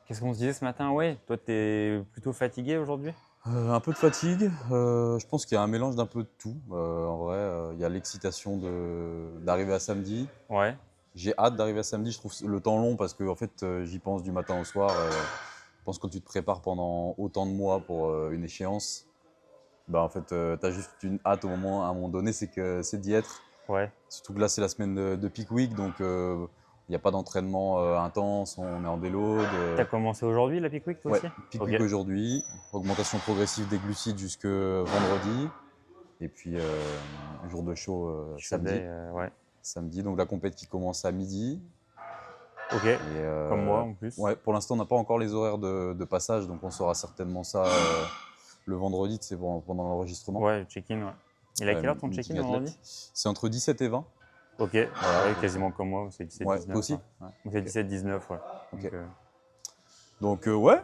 Qu'est-ce qu'on se disait ce matin? Ouais, toi, tu es plutôt fatigué aujourd'hui? Un peu de fatigue, je pense qu'il y a un mélange d'un peu de tout. En vrai, il y a l'excitation d'arriver à samedi. Ouais, J'ai hâte d'arriver à samedi, je trouve le temps long parce qu'en fait, j'y pense du matin au soir. Je pense que quand tu te prépares pendant autant de mois pour, une échéance, bah, en fait, tu as juste une hâte à un moment donné, c'est d'y être. ouais. Surtout que là, c'est la semaine de peak week, donc il n'y a pas d'entraînement, intense, on est en déload, T'as commencé aujourd'hui la Peak Week toi ouais, aussi? peak Ok. week aujourd'hui, augmentation progressive des glucides jusque vendredi. Et puis, jour de show Shoday, ouais. samedi. Donc la compète qui commence à midi. Ok, Et comme moi en plus. ouais, pour l'instant, on n'a pas encore les horaires de passage, donc on saura certainement ça le vendredi, c'est pendant l'enregistrement. Ouais, check-in, ouais. Il est à quelle heure ton check-in Meeting vendredi? athlète. C'est entre 17 et 20. Ok, Voilà, ouais, donc, quasiment comme moi, c'est ouais, toi 17-19. aussi? Ouais. Ouais, Moi, c'est ok. 17-19, ouais. Ok. Donc, Donc, ouais,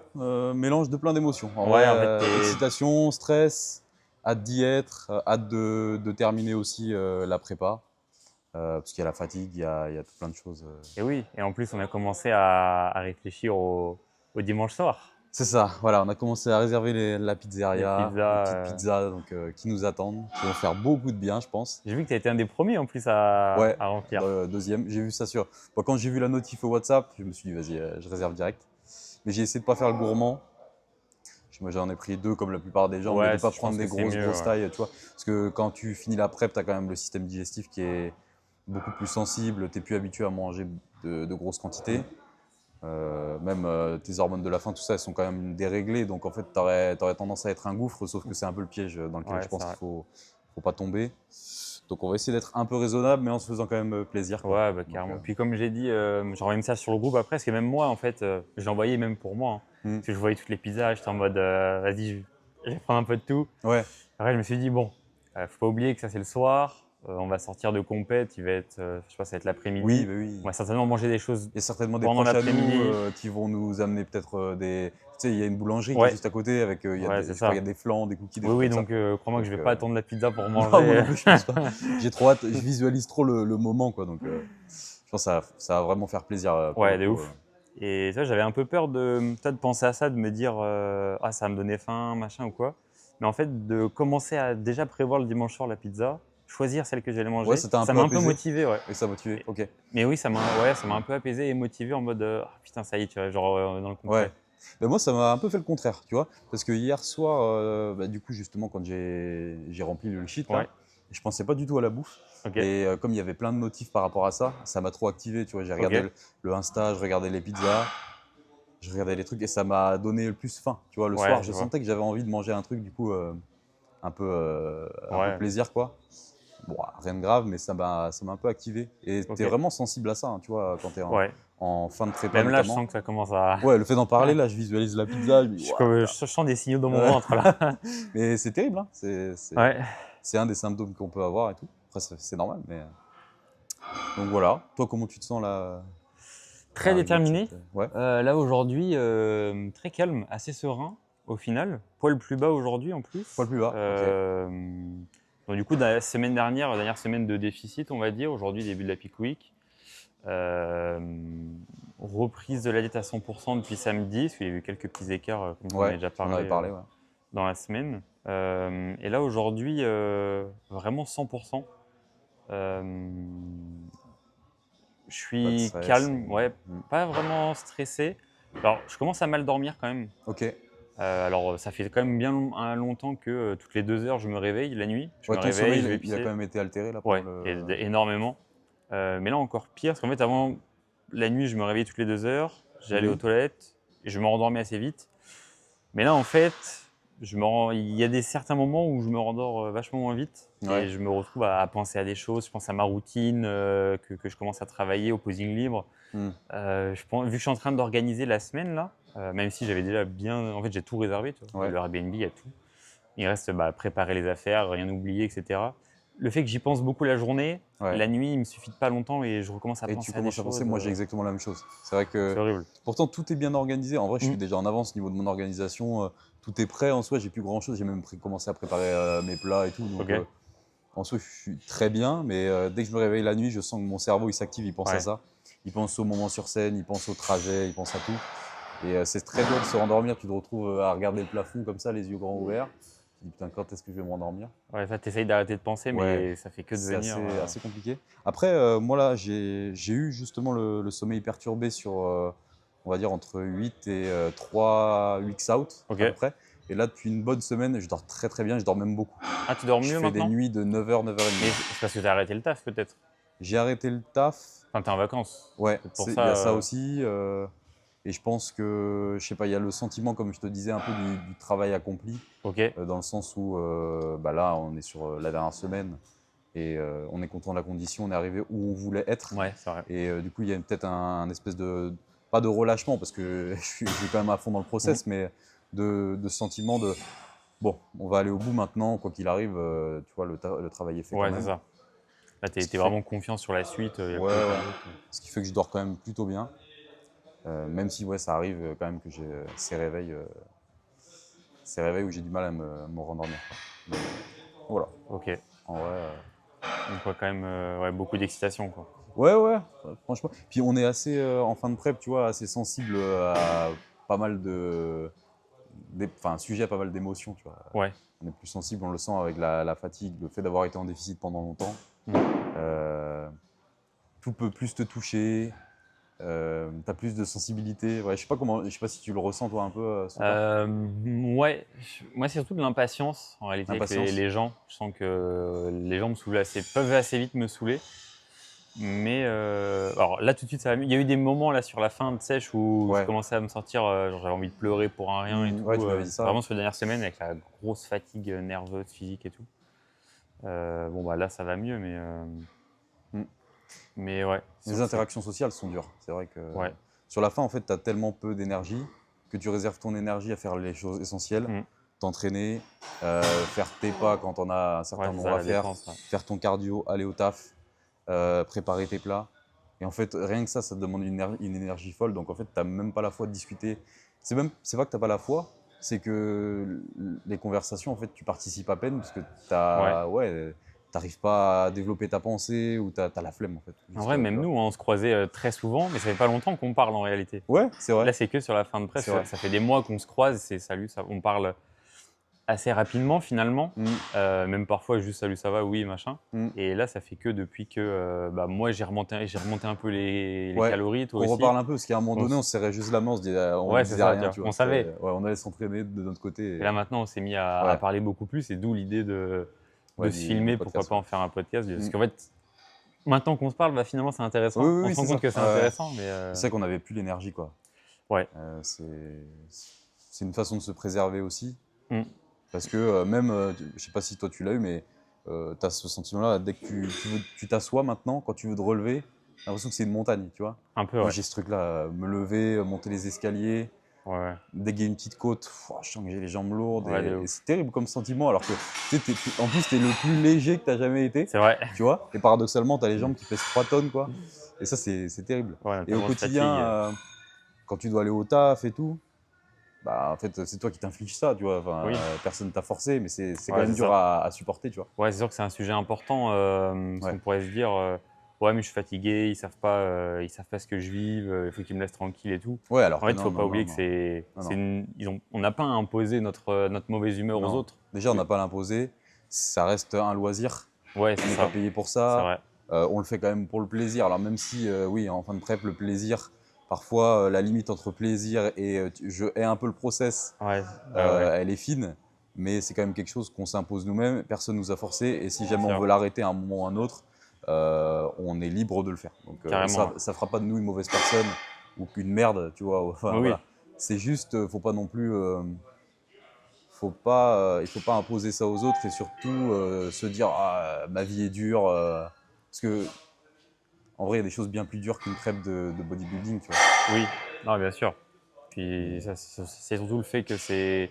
mélange de plein d'émotions. En vrai, ouais, en fait, excitation, stress, hâte d'y être, hâte de terminer aussi la prépa. Parce qu'il y a la fatigue, il y a tout plein de choses. Et oui, et en plus, on a commencé à réfléchir au dimanche soir. C'est ça, voilà, on a commencé à réserver la Les pizzeria, les pizzas. petites pizzas donc, qui nous attendent, qui vont faire beaucoup de bien, je pense. J'ai vu que tu as été un des premiers en plus à, Ouais, à remplir. deuxième, j'ai vu ça sur. Bon, quand j'ai vu la notif au WhatsApp, je me suis dit, vas-y, je réserve direct. Mais j'ai essayé de pas faire le gourmand. Moi, j'en ai pris deux comme la plupart des gens, mais Ouais, de pas je pense prendre que des c'est grosses, mieux. grosses Ouais. tailles, tu vois. Parce que quand tu finis la prep, tu as quand même le système digestif qui est beaucoup plus sensible, tu n'es plus habitué à manger de grosses quantités. Même tes hormones de la faim, tout ça, elles sont quand même déréglées. Donc en fait, tu aurais tendance à être un gouffre, sauf que c'est un peu le piège dans lequel Ouais, je c'est pense vrai. faut pas tomber. Donc on va essayer d'être un peu raisonnable, mais en se faisant quand même plaisir, quoi. Ouais, bah, Donc, carrément. Puis comme j'ai dit, j'ai envoyé un message sur le groupe après, parce que même moi, en fait, je l'ai envoyé même pour moi, hein. hmm. Parce que je voyais toutes les pizzas, j'étais en mode, vas-y, je vais prendre un peu de tout. Ouais, Après, je me suis dit, bon, faut pas oublier que ça, c'est le soir. On va sortir de compète, il va être, je sais pas, ça va être oui, l'après-midi. bah oui. On va certainement manger des choses Il y a certainement des pendant proches à nous l'après-midi. qui vont nous amener peut-être des. Tu sais, il y a une boulangerie qui est Ouais, juste à côté avec, ouais, c'est je crois, il y a ça. des flans, des cookies, des Oui, trucs oui, comme ça. donc crois-moi que je Donc, vais pas attendre la pizza pour non, moi non manger. plus, je pense pas. J'ai trop hâte, je visualise trop le moment, quoi. Donc, je pense que ça va vraiment faire plaisir pour le Ouais, de coup. ouf. Et ça, j'avais un peu peur de penser à ça, de me dire ah, ça va me donner faim, machin ou quoi. Mais en fait, de commencer à déjà prévoir le dimanche soir la pizza, choisir celle que j'allais Ouais, manger, ça t'a un ça peu m'a un peu apaisé motivé, ouais. et ça va tuer. Mais, Ok. mais oui, ça m'a un peu apaisé et motivé en mode ah, putain, ça y est, tu vois, genre dans le Ouais. concret. Ben moi, ça m'a un peu fait le contraire, tu vois. Parce que hier soir, bah, du coup, justement, quand j'ai rempli le sheet, là, Ouais, je pensais pas du tout à la bouffe. ok, Et comme il y avait plein de notifs par rapport à ça m'a trop activé, tu vois. J'ai regardé ok. le Insta, je regardais les pizzas, je regardais les trucs et ça m'a donné le plus faim. Tu vois, le Ouais, soir, je je vois. sentais que j'avais envie de manger un truc, du coup, un peu Ouais, plaisir, quoi. Bon, rien de grave, mais ça m'a un peu activé. Et tu es ok. vraiment sensible à ça, hein, tu vois, quand tu es Ouais. en fin de prépa Même là, je notamment. sens que ça commence à. Ouais, le fait d'en parler, là, je visualise la pizza, je me dis, waouh, Je sens des signaux dans mon ouais. ventre là. Mais c'est terrible, hein. Ouais. C'est un des symptômes qu'on peut avoir et tout. Après, c'est normal, mais. Donc voilà. Toi, comment tu te sens là, Très arrivé de déterminé. cette. Ouais, Là aujourd'hui, très calme, assez serein au final. Poil plus bas aujourd'hui en poil plus. plus bas, ok. Donc, du coup, dans la semaine dernière, la dernière semaine de déficit, on va dire. Aujourd'hui, début de la peak week. Euh, Reprise de la diète à 100% depuis samedi, parce qu'il y a eu quelques petits écarts, comme on en Ouais, avait déjà tu m'en avais parlé parlé, ouais. dans la semaine. Et là aujourd'hui, vraiment 100%. Euh, je Pas de suis stress. calme, ouais, pas vraiment stressé. Alors, je commence à mal dormir quand même. Ok. Alors, ça fait quand même bien longtemps que toutes les 2 heures, je me réveille la nuit. Je Ouais, me ton réveille, sommeil, je vais il a quand pisser. même été altéré là pendant Ouais, le. énormément. Mais là, encore pire, parce qu'en fait, avant, la nuit, je me réveillais toutes les 2 heures. J'allais aux Mhm. toilettes et je me rendormais assez vite. Mais là, en fait, il y a certains moments où je me rendors vachement moins vite et Ouais. je me retrouve à penser à des choses. Je pense à ma routine que je commence à travailler au posing libre. Hmm. Vu que je suis en train d'organiser la semaine là, même si j'avais déjà bien, en fait, j'ai tout réservé. Tu vois. Il y a Ouais. le Airbnb, il y a tout. Il reste préparer les affaires, rien oublier, etc. Le fait que j'y pense beaucoup la journée, Ouais. la nuit, il me suffit de pas longtemps et je recommence à Et tu penser à des commences à penser, choses. moi j'ai exactement la même chose. C'est vrai C'est que horrible. pourtant tout est bien organisé. En vrai, je Mm. suis déjà en avance au niveau de mon organisation. Tout est prêt en soi, j'ai plus grand chose. J'ai même commencé à préparer mes plats et tout. Donc Ok. en soi, je suis très bien. Mais dès que je me réveille la nuit, je sens que mon cerveau il s'active, il pense à Ouais. ça. Il pense au moment sur scène, il pense au trajet, il pense à tout. Et c'est très dur de se rendormir. Tu te retrouves à regarder le plafond comme ça, les yeux grands ouverts. Tu te dis putain, quand est-ce que je vais me rendormir? Ouais, ça, t'essayes d'arrêter de penser, Ouais, mais ça fait que c'est devenir. assez compliqué. Après, moi là, j'ai eu justement le sommeil perturbé sur, on va dire, entre 8 et 3 weeks out, Ok. à peu près. Et là, depuis une bonne semaine, je dors très très bien, je dors même beaucoup. Ah, tu dors Je mieux fais des maintenant? nuits de 9h, Mais 9h30. c'est parce que t'as arrêté le taf, peut-être. J'ai arrêté le taf. Enfin, t'es en vacances. Ouais, C'est pour il y ça. a ça aussi. Et je pense que, je sais pas, il y a le sentiment, comme je te disais, un peu du travail accompli, Ok. dans le sens où bah là, on est sur la dernière semaine et on est content de la condition, on est arrivé où on voulait être. Ouais, c'est vrai. Et du coup, il y a peut-être un espèce de, pas de relâchement, parce que je suis quand même à fond dans le Mhm. process, mais de sentiment de, bon, on va aller au bout maintenant, quoi qu'il arrive, tu vois, le travail est fait quand Ouais, c'est même. ça. Là, Ce t'es qui fait, vraiment confiant sur la suite. Y a ouais, plus aucun ouais. doute. Ce qui fait que je dors quand même plutôt bien. Même si ouais, ça arrive quand même que j'ai ces réveils où j'ai du mal à me rendormir, quoi. Mais voilà, Ok. en vrai. Donc, ouais, quand même, ouais, beaucoup d'excitation, quoi. Ouais, ouais, franchement. Puis on est assez, en fin de prep, tu vois, assez sensible à pas mal enfin, sujet à pas mal d'émotions, tu vois. Ouais. On est plus sensible, on le sent avec la fatigue, le fait d'avoir été en déficit pendant longtemps. Mhm. Euh, Tout peut plus te toucher, t'as plus de sensibilité. Ouais, je sais pas si tu le ressens toi un peu, ce truc-là. Ouais, moi c'est surtout de l'impatience en réalité avec L'impatience. les gens. Je sens que les gens peuvent assez vite me saouler. Mais alors là tout de suite ça va mieux. Il y a eu des moments là sur la fin de sèche où je Ouais. commençais à me sentir, genre j'avais envie de pleurer pour un rien et Ouais, tout. tu m'avais dit ça, ouais. Vraiment sur les dernières semaines avec la grosse fatigue nerveuse, physique et tout. Bon bah là ça va mieux, Mm. mais ouais, Les sûr que c'est interactions sociales sont dures. C'est vrai que ouais. sur la fin, en fait, tu as tellement peu d'énergie que tu réserves ton énergie à faire les choses essentielles, Mm. t'entraîner, faire tes pas quand on a un Ouais certain c'est nombre ça à la faire, défense. Ouais. faire ton cardio, aller au taf, préparer tes plats. Et en fait, rien que ça te demande une énergie folle. Donc en fait, tu n'as même pas la foi de discuter. C'est pas que tu n'as pas la foi, c'est que les conversations, en fait, tu participes à peine parce que Ouais. ouais, t'arrives pas à développer ta pensée ou tu as la flemme, en fait. En Juste, vrai tu même vois. nous on se croisait très souvent, mais ça fait pas longtemps qu'on parle en réalité. Ouais, c'est vrai. Là, c'est que sur la fin de presse. C'est vrai. Ça fait des mois qu'on se croise. C'est salut, ça, on parle assez rapidement finalement. Mm, Même parfois juste salut, ça va, oui, machin. mm. Et là, ça fait que depuis que bah, moi, j'ai remonté un peu les Ouais, calories, toi qu'on aussi. reparle un peu, parce qu'à un moment On donné, on s- se serrait juste la main, on ouais, c'est disait ça, tu rien, vois. tu vois. On savait. Ouais, on allait s'entraîner de notre côté. Et là, maintenant, on s'est mis à Ouais, parler beaucoup plus. Et d'où l'idée de ouais, se du filmer. Pourquoi podcast, pas ouais. en faire un podcast? Parce Mm. qu'en fait, maintenant qu'on se parle, bah, finalement, c'est Oui, intéressant. oui, On oui, se rend c'est compte ça. que c'est Ouais, ouais. intéressant. Mais C'est vrai qu'on n'avait plus l'énergie, quoi. ouais. C'est une façon de se préserver aussi. Mm. Parce que même, je sais pas si toi tu l'as eu, mais tu as ce sentiment-là, dès que tu t'assois maintenant, quand tu veux te relever, j'ai l'impression que c'est une montagne, tu vois. Un peu, Moi, ouais. j'ai ce truc-là, me lever, monter les escaliers. Ouais, ouais. Dès qu'il y a une petite côte, je sens que j'ai les jambes lourdes Ouais, de et ouf. c'est terrible comme sentiment alors que en plus t'es le plus léger que t'as jamais été, C'est vrai. tu vois, et paradoxalement t'as les jambes qui pèsent 3 tonnes quoi, et ça c'est terrible. Ouais, Et au notamment de quotidien, fatigue. quand tu dois aller au taf et tout, bah en fait c'est toi qui t'infliges ça, tu vois, enfin, Oui. personne t'a forcé, mais c'est quand Ouais, même c'est dur ça. à supporter, tu vois. Ouais, c'est sûr que c'est un sujet important, parce Ouais, qu'on pourrait se dire, ouais, mais je suis fatigué, ils savent pas ce que je vis, il faut qu'ils me laissent tranquille et tout. ouais, alors En que fait, il non, faut pas non, non, oublier que non, non, non, on n'a pas à imposer notre mauvaise humeur aux non. autres. Déjà on n'a pas à l'imposer, ça reste un loisir. Ouais, On c'est n'est pas ça, payé pour c'est ça. vrai. On le fait quand même pour le plaisir. Alors même si, oui, en fin de prep, le plaisir, parfois, la limite entre plaisir et je hais un peu le process, Ouais, ouais, elle est fine. Mais c'est quand même quelque chose qu'on s'impose nous-mêmes. Personne nous a forcé. Et si c'est jamais on sûr, veut l'arrêter à un moment ou à un autre, on est libre de le faire. Donc, et carrément. Ouais. ça fera pas de nous une mauvaise personne ou qu'une merde, tu vois. Enfin Oui, oui, voilà. C'est juste, faut pas non plus, il faut pas imposer ça aux autres et surtout se dire ah, ma vie est dure. Parce que en vrai, il y a des choses bien plus dures qu'une prep de bodybuilding, tu vois. oui, non, bien sûr. Puis Et, ça, c'est surtout le fait que c'est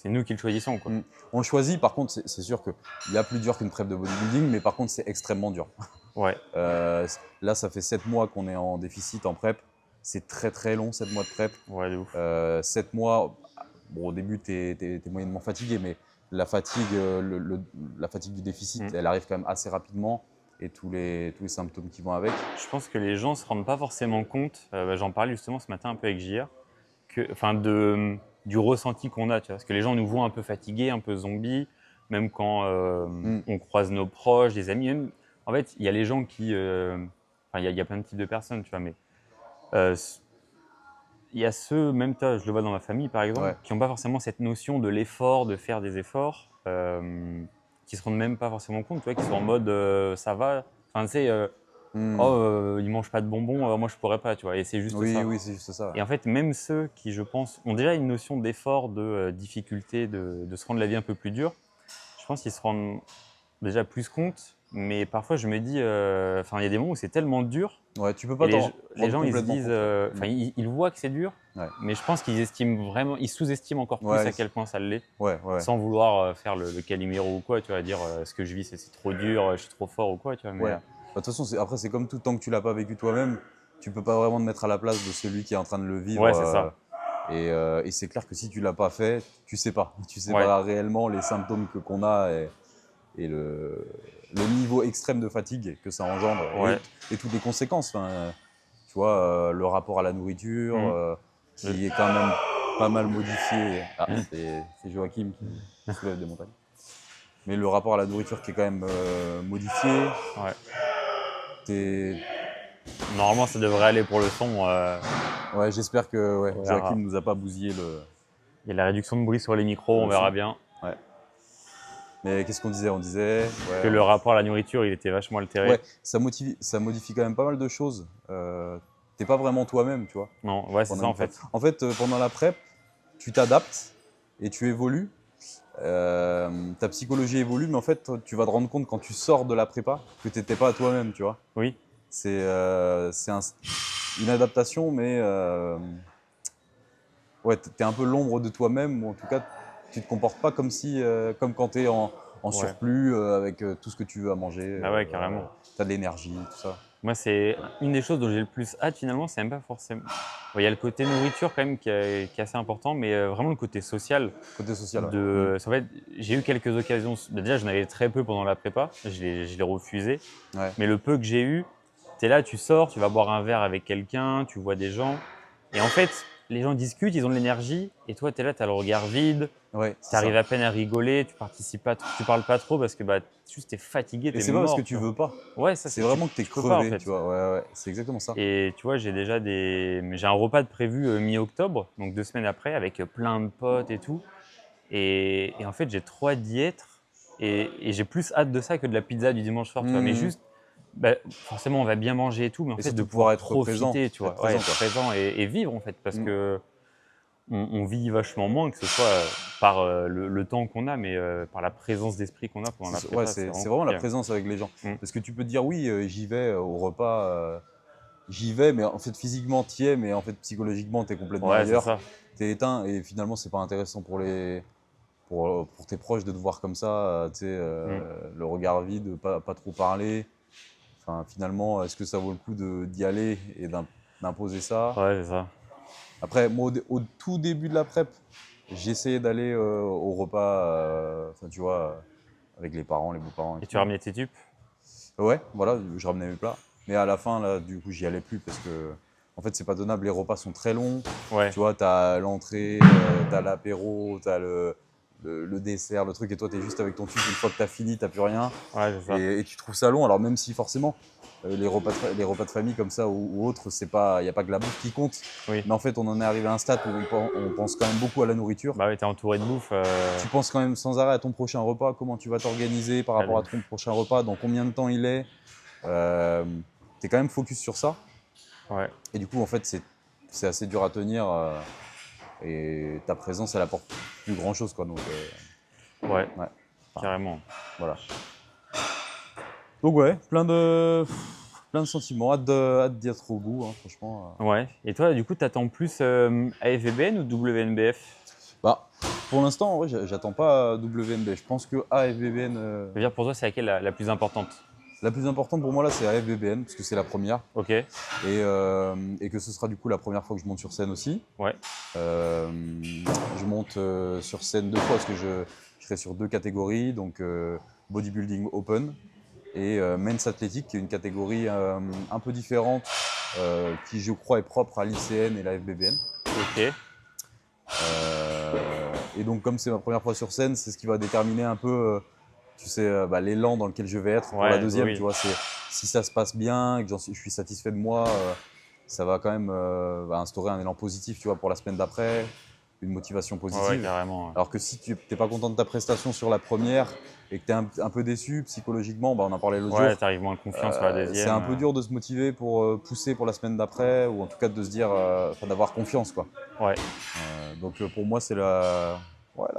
nous qui le choisissons, quoi. on le choisit, par contre, c'est sûr qu'il y a plus dur qu'une prep de bodybuilding, mais par contre, c'est extrêmement dur. Ouais, Là, ça fait 7 mois qu'on est en déficit en prep. C'est très très long, 7 mois de prep. ouais, de ouf. 7 mois, bon, au début, tu es moyennement fatigué, mais la fatigue, la fatigue du déficit, Mm. elle arrive quand même assez rapidement et tous les symptômes qui vont avec. Je pense que les gens se rendent pas forcément compte, j'en parlais justement ce matin un peu avec JR, du ressenti qu'on a, tu vois. Parce que les gens nous voient un peu fatigués, un peu zombies, même quand on croise nos proches, des amis. Même, en fait, il y a les gens qui... Enfin, il y a plein de types de personnes, tu vois, mais euh, il y a ceux, même toi, je le vois dans ma famille par exemple, Ouais. qui n'ont pas forcément cette notion de l'effort, de faire des efforts, qui se rendent même pas forcément compte, tu vois, qui sont en mode ça va. Enfin, tu sais, oh, Hmm. ils mangent pas de bonbons, moi je pourrais pas, tu vois, et c'est juste Oui, ça. oui, c'est juste ça. Ouais. Et en fait, même ceux qui, je pense, ont déjà une notion d'effort, de difficulté, de se rendre la vie un peu plus dure, je pense qu'ils se rendent déjà plus compte. Mais parfois, je me dis, enfin, il y a des moments où c'est tellement dur Ouais, tu peux et pas t'en les rendre gens, ils se complètement disent, compte. Ouais. enfin, ils voient que c'est dur, Ouais. mais je pense qu'ils estiment vraiment, ils sous-estiment encore plus Ouais, à quel point ça l'est, ouais, ouais. sans vouloir faire le Calimero ou quoi, tu vois, dire ce que je vis, c'est trop dur, je suis trop fort ou quoi, tu vois. Mais Ouais. Bah, de toute façon, après, c'est comme tout, tant que tu l'as pas vécu toi-même, tu peux pas vraiment te mettre à la place de celui qui est en train de le vivre. ouais, c'est ça. Et c'est clair que si tu l'as pas fait, tu sais pas. Tu sais Ouais, pas réellement les symptômes qu'on a et le niveau extrême de fatigue que ça engendre ouais. et toutes les conséquences. Enfin, tu vois, le rapport à la nourriture Mm. qui est quand même pas mal modifié. Ah, c'est Joachim qui soulève des montagnes. Mais le rapport à la nourriture qui est quand même modifié. Ouais. T'es- Normalement, ça devrait aller pour le son. Ouais, j'espère que ouais, On Joachim verra. nous a pas bousillé le. Il y a la réduction de bruit sur les micros, on Le verra son. bien. Ouais. Mais qu'est-ce qu'on disait? On disait. Que Ouais, le rapport à la nourriture, il était vachement altéré. ouais, ça modifie quand même pas mal de choses. T'es pas vraiment toi-même, tu vois, Non, ouais, c'est pendant ça une en prep. fait. En fait, pendant la prep, tu t'adaptes et tu évolues. Ta psychologie évolue, mais en fait, tu vas te rendre compte quand tu sors de la prépa que t'étais pas toi-même, tu vois. Oui, C'est une adaptation, mais ouais, t'es un peu l'ombre de toi-même, ou en tout cas, tu te comportes pas comme si, comme quand t'es en ouais. surplus avec tout ce que tu veux à manger, Bah ouais, carrément. t'as de l'énergie, tout ça. Moi, c'est une des choses dont j'ai le plus hâte finalement, c'est même pas forcément. Bon, il y a le côté nourriture quand même qui est assez important, mais vraiment le côté social. Côté social, ouais. En fait, j'ai eu quelques occasions. Déjà, j'en avais très peu pendant la prépa, je l'ai refusé. Ouais. Mais le peu que j'ai eu, tu es là, tu sors, tu vas boire un verre avec quelqu'un, tu vois des gens. Et en fait, les gens discutent, ils ont de l'énergie. Et toi, tu es là, tu as le regard vide. Ouais, Tu c'est arrives ça. à peine à rigoler, tu participes pas, tu parles pas trop parce que bah, juste tu es fatigué, Et tu es c'est pas parce que mort. tu Tu vois. veux pas. Ouais, ça, C'est vraiment que t'es tu peux pas en crevé, tu fait. vois. Ouais, ouais, c'est exactement ça. Et tu vois, j'ai un repas de prévu mi-octobre, donc 2 semaines après, avec plein de potes et tout. Et en fait, j'ai trop hâte d'y être. Et j'ai plus hâte de ça que de la pizza du dimanche soir, tu vois. Mais Hmm. juste, bah, forcément, on va bien manger et tout, mais en Et fait, de surtout pouvoir pouvoir être présent. profiter, tu Être vois. Ouais, présent, être quoi. présent et vivre, en fait, parce Hmm. que on vit vachement moins, que ce soit par le temps qu'on a, mais par la présence d'esprit qu'on a pendant la Ouais, prépa. C'est vraiment c'est vraiment la compliqué. présence avec les gens. Mm. Parce que tu peux te dire, oui, j'y vais au repas, j'y vais, mais en fait, physiquement, t'y es, mais en fait, psychologiquement, t'es complètement Ouais, c'est ailleurs. ça. T'es éteint, et finalement, c'est pas intéressant pour tes proches de te voir comme ça, tu sais, Mm. le regard vide, pas trop parler. Enfin, finalement, est-ce que ça vaut le coup d'y aller et d'imposer ça? Ouais, c'est ça. Après, moi, au tout début de la prep, j'essayais d'aller au repas, enfin, tu vois, avec les parents, les beaux-parents et Et tu tout. ramenais tes tubes? Ouais, voilà, je ramenais mes plats. Mais à la fin, là, du coup, j'y allais plus parce que, en fait, c'est pas tenable. Les repas sont très longs. Ouais, Tu vois, t'as l'entrée, t'as l'apéro, t'as le dessert, le truc, et toi, t'es juste avec ton tube. Une fois que t'as fini, t'as plus rien. ouais, c'est ça. Et tu trouves ça long. Alors, même si forcément, les repas de famille comme ça ou autres, il n'y a pas que la bouffe qui compte. Oui. Mais en fait, on en est arrivé à un stade où on pense quand même beaucoup à la nourriture. Bah oui, t'es entouré de bouffe. Tu penses quand même sans arrêt à ton prochain repas, comment tu vas t'organiser par rapport à ton prochain repas, dans combien de temps il est. Tu es quand même focus sur ça. Ouais. Et du coup, en fait, c'est assez dur à tenir. Et ta présence, elle apporte plus grand chose, quoi. Donc, Ouais, ouais, carrément. voilà. Donc, ouais, plein de sentiments. Hâte d'y être au bout, hein, franchement. Ouais. Et toi, du coup, t'attends plus AFBN ou WNBF? Bah, pour l'instant, en vrai, j'attends pas WNB. Je pense que AFBBN, Je veux dire, pour toi, c'est laquelle la plus importante? la plus importante pour moi là, c'est AFBBN, parce que c'est la première. Ok. Et que ce sera du coup la première fois que je monte sur scène aussi. Ouais. Je monte sur scène 2 fois parce que je serai sur 2 catégories, donc bodybuilding open et men's athletic, qui est une catégorie un peu différente, qui je crois est propre à l'ICN et la FBBN. Ok. Et donc, comme c'est ma première fois sur scène, c'est ce qui va déterminer un peu, tu sais, l'élan dans lequel je vais être pour la Ouais, deuxième. oui. Tu vois, c'est si ça se passe bien et que je suis satisfait de moi, ça va quand même instaurer un élan positif, tu vois, pour la semaine d'après, une motivation Ouais, ouais, positive. carrément. Ouais. Alors que si tu n'es pas content de ta prestation sur la première et que tu es un peu déçu psychologiquement, on en parlait l'autre jour, Ouais, t'arrives moins confiant sur la c'est deuxième. un peu dur de se motiver pour pousser pour la semaine d'après, ou en tout cas de se dire, d'avoir confiance, quoi. Ouais. Donc pour moi, c'est la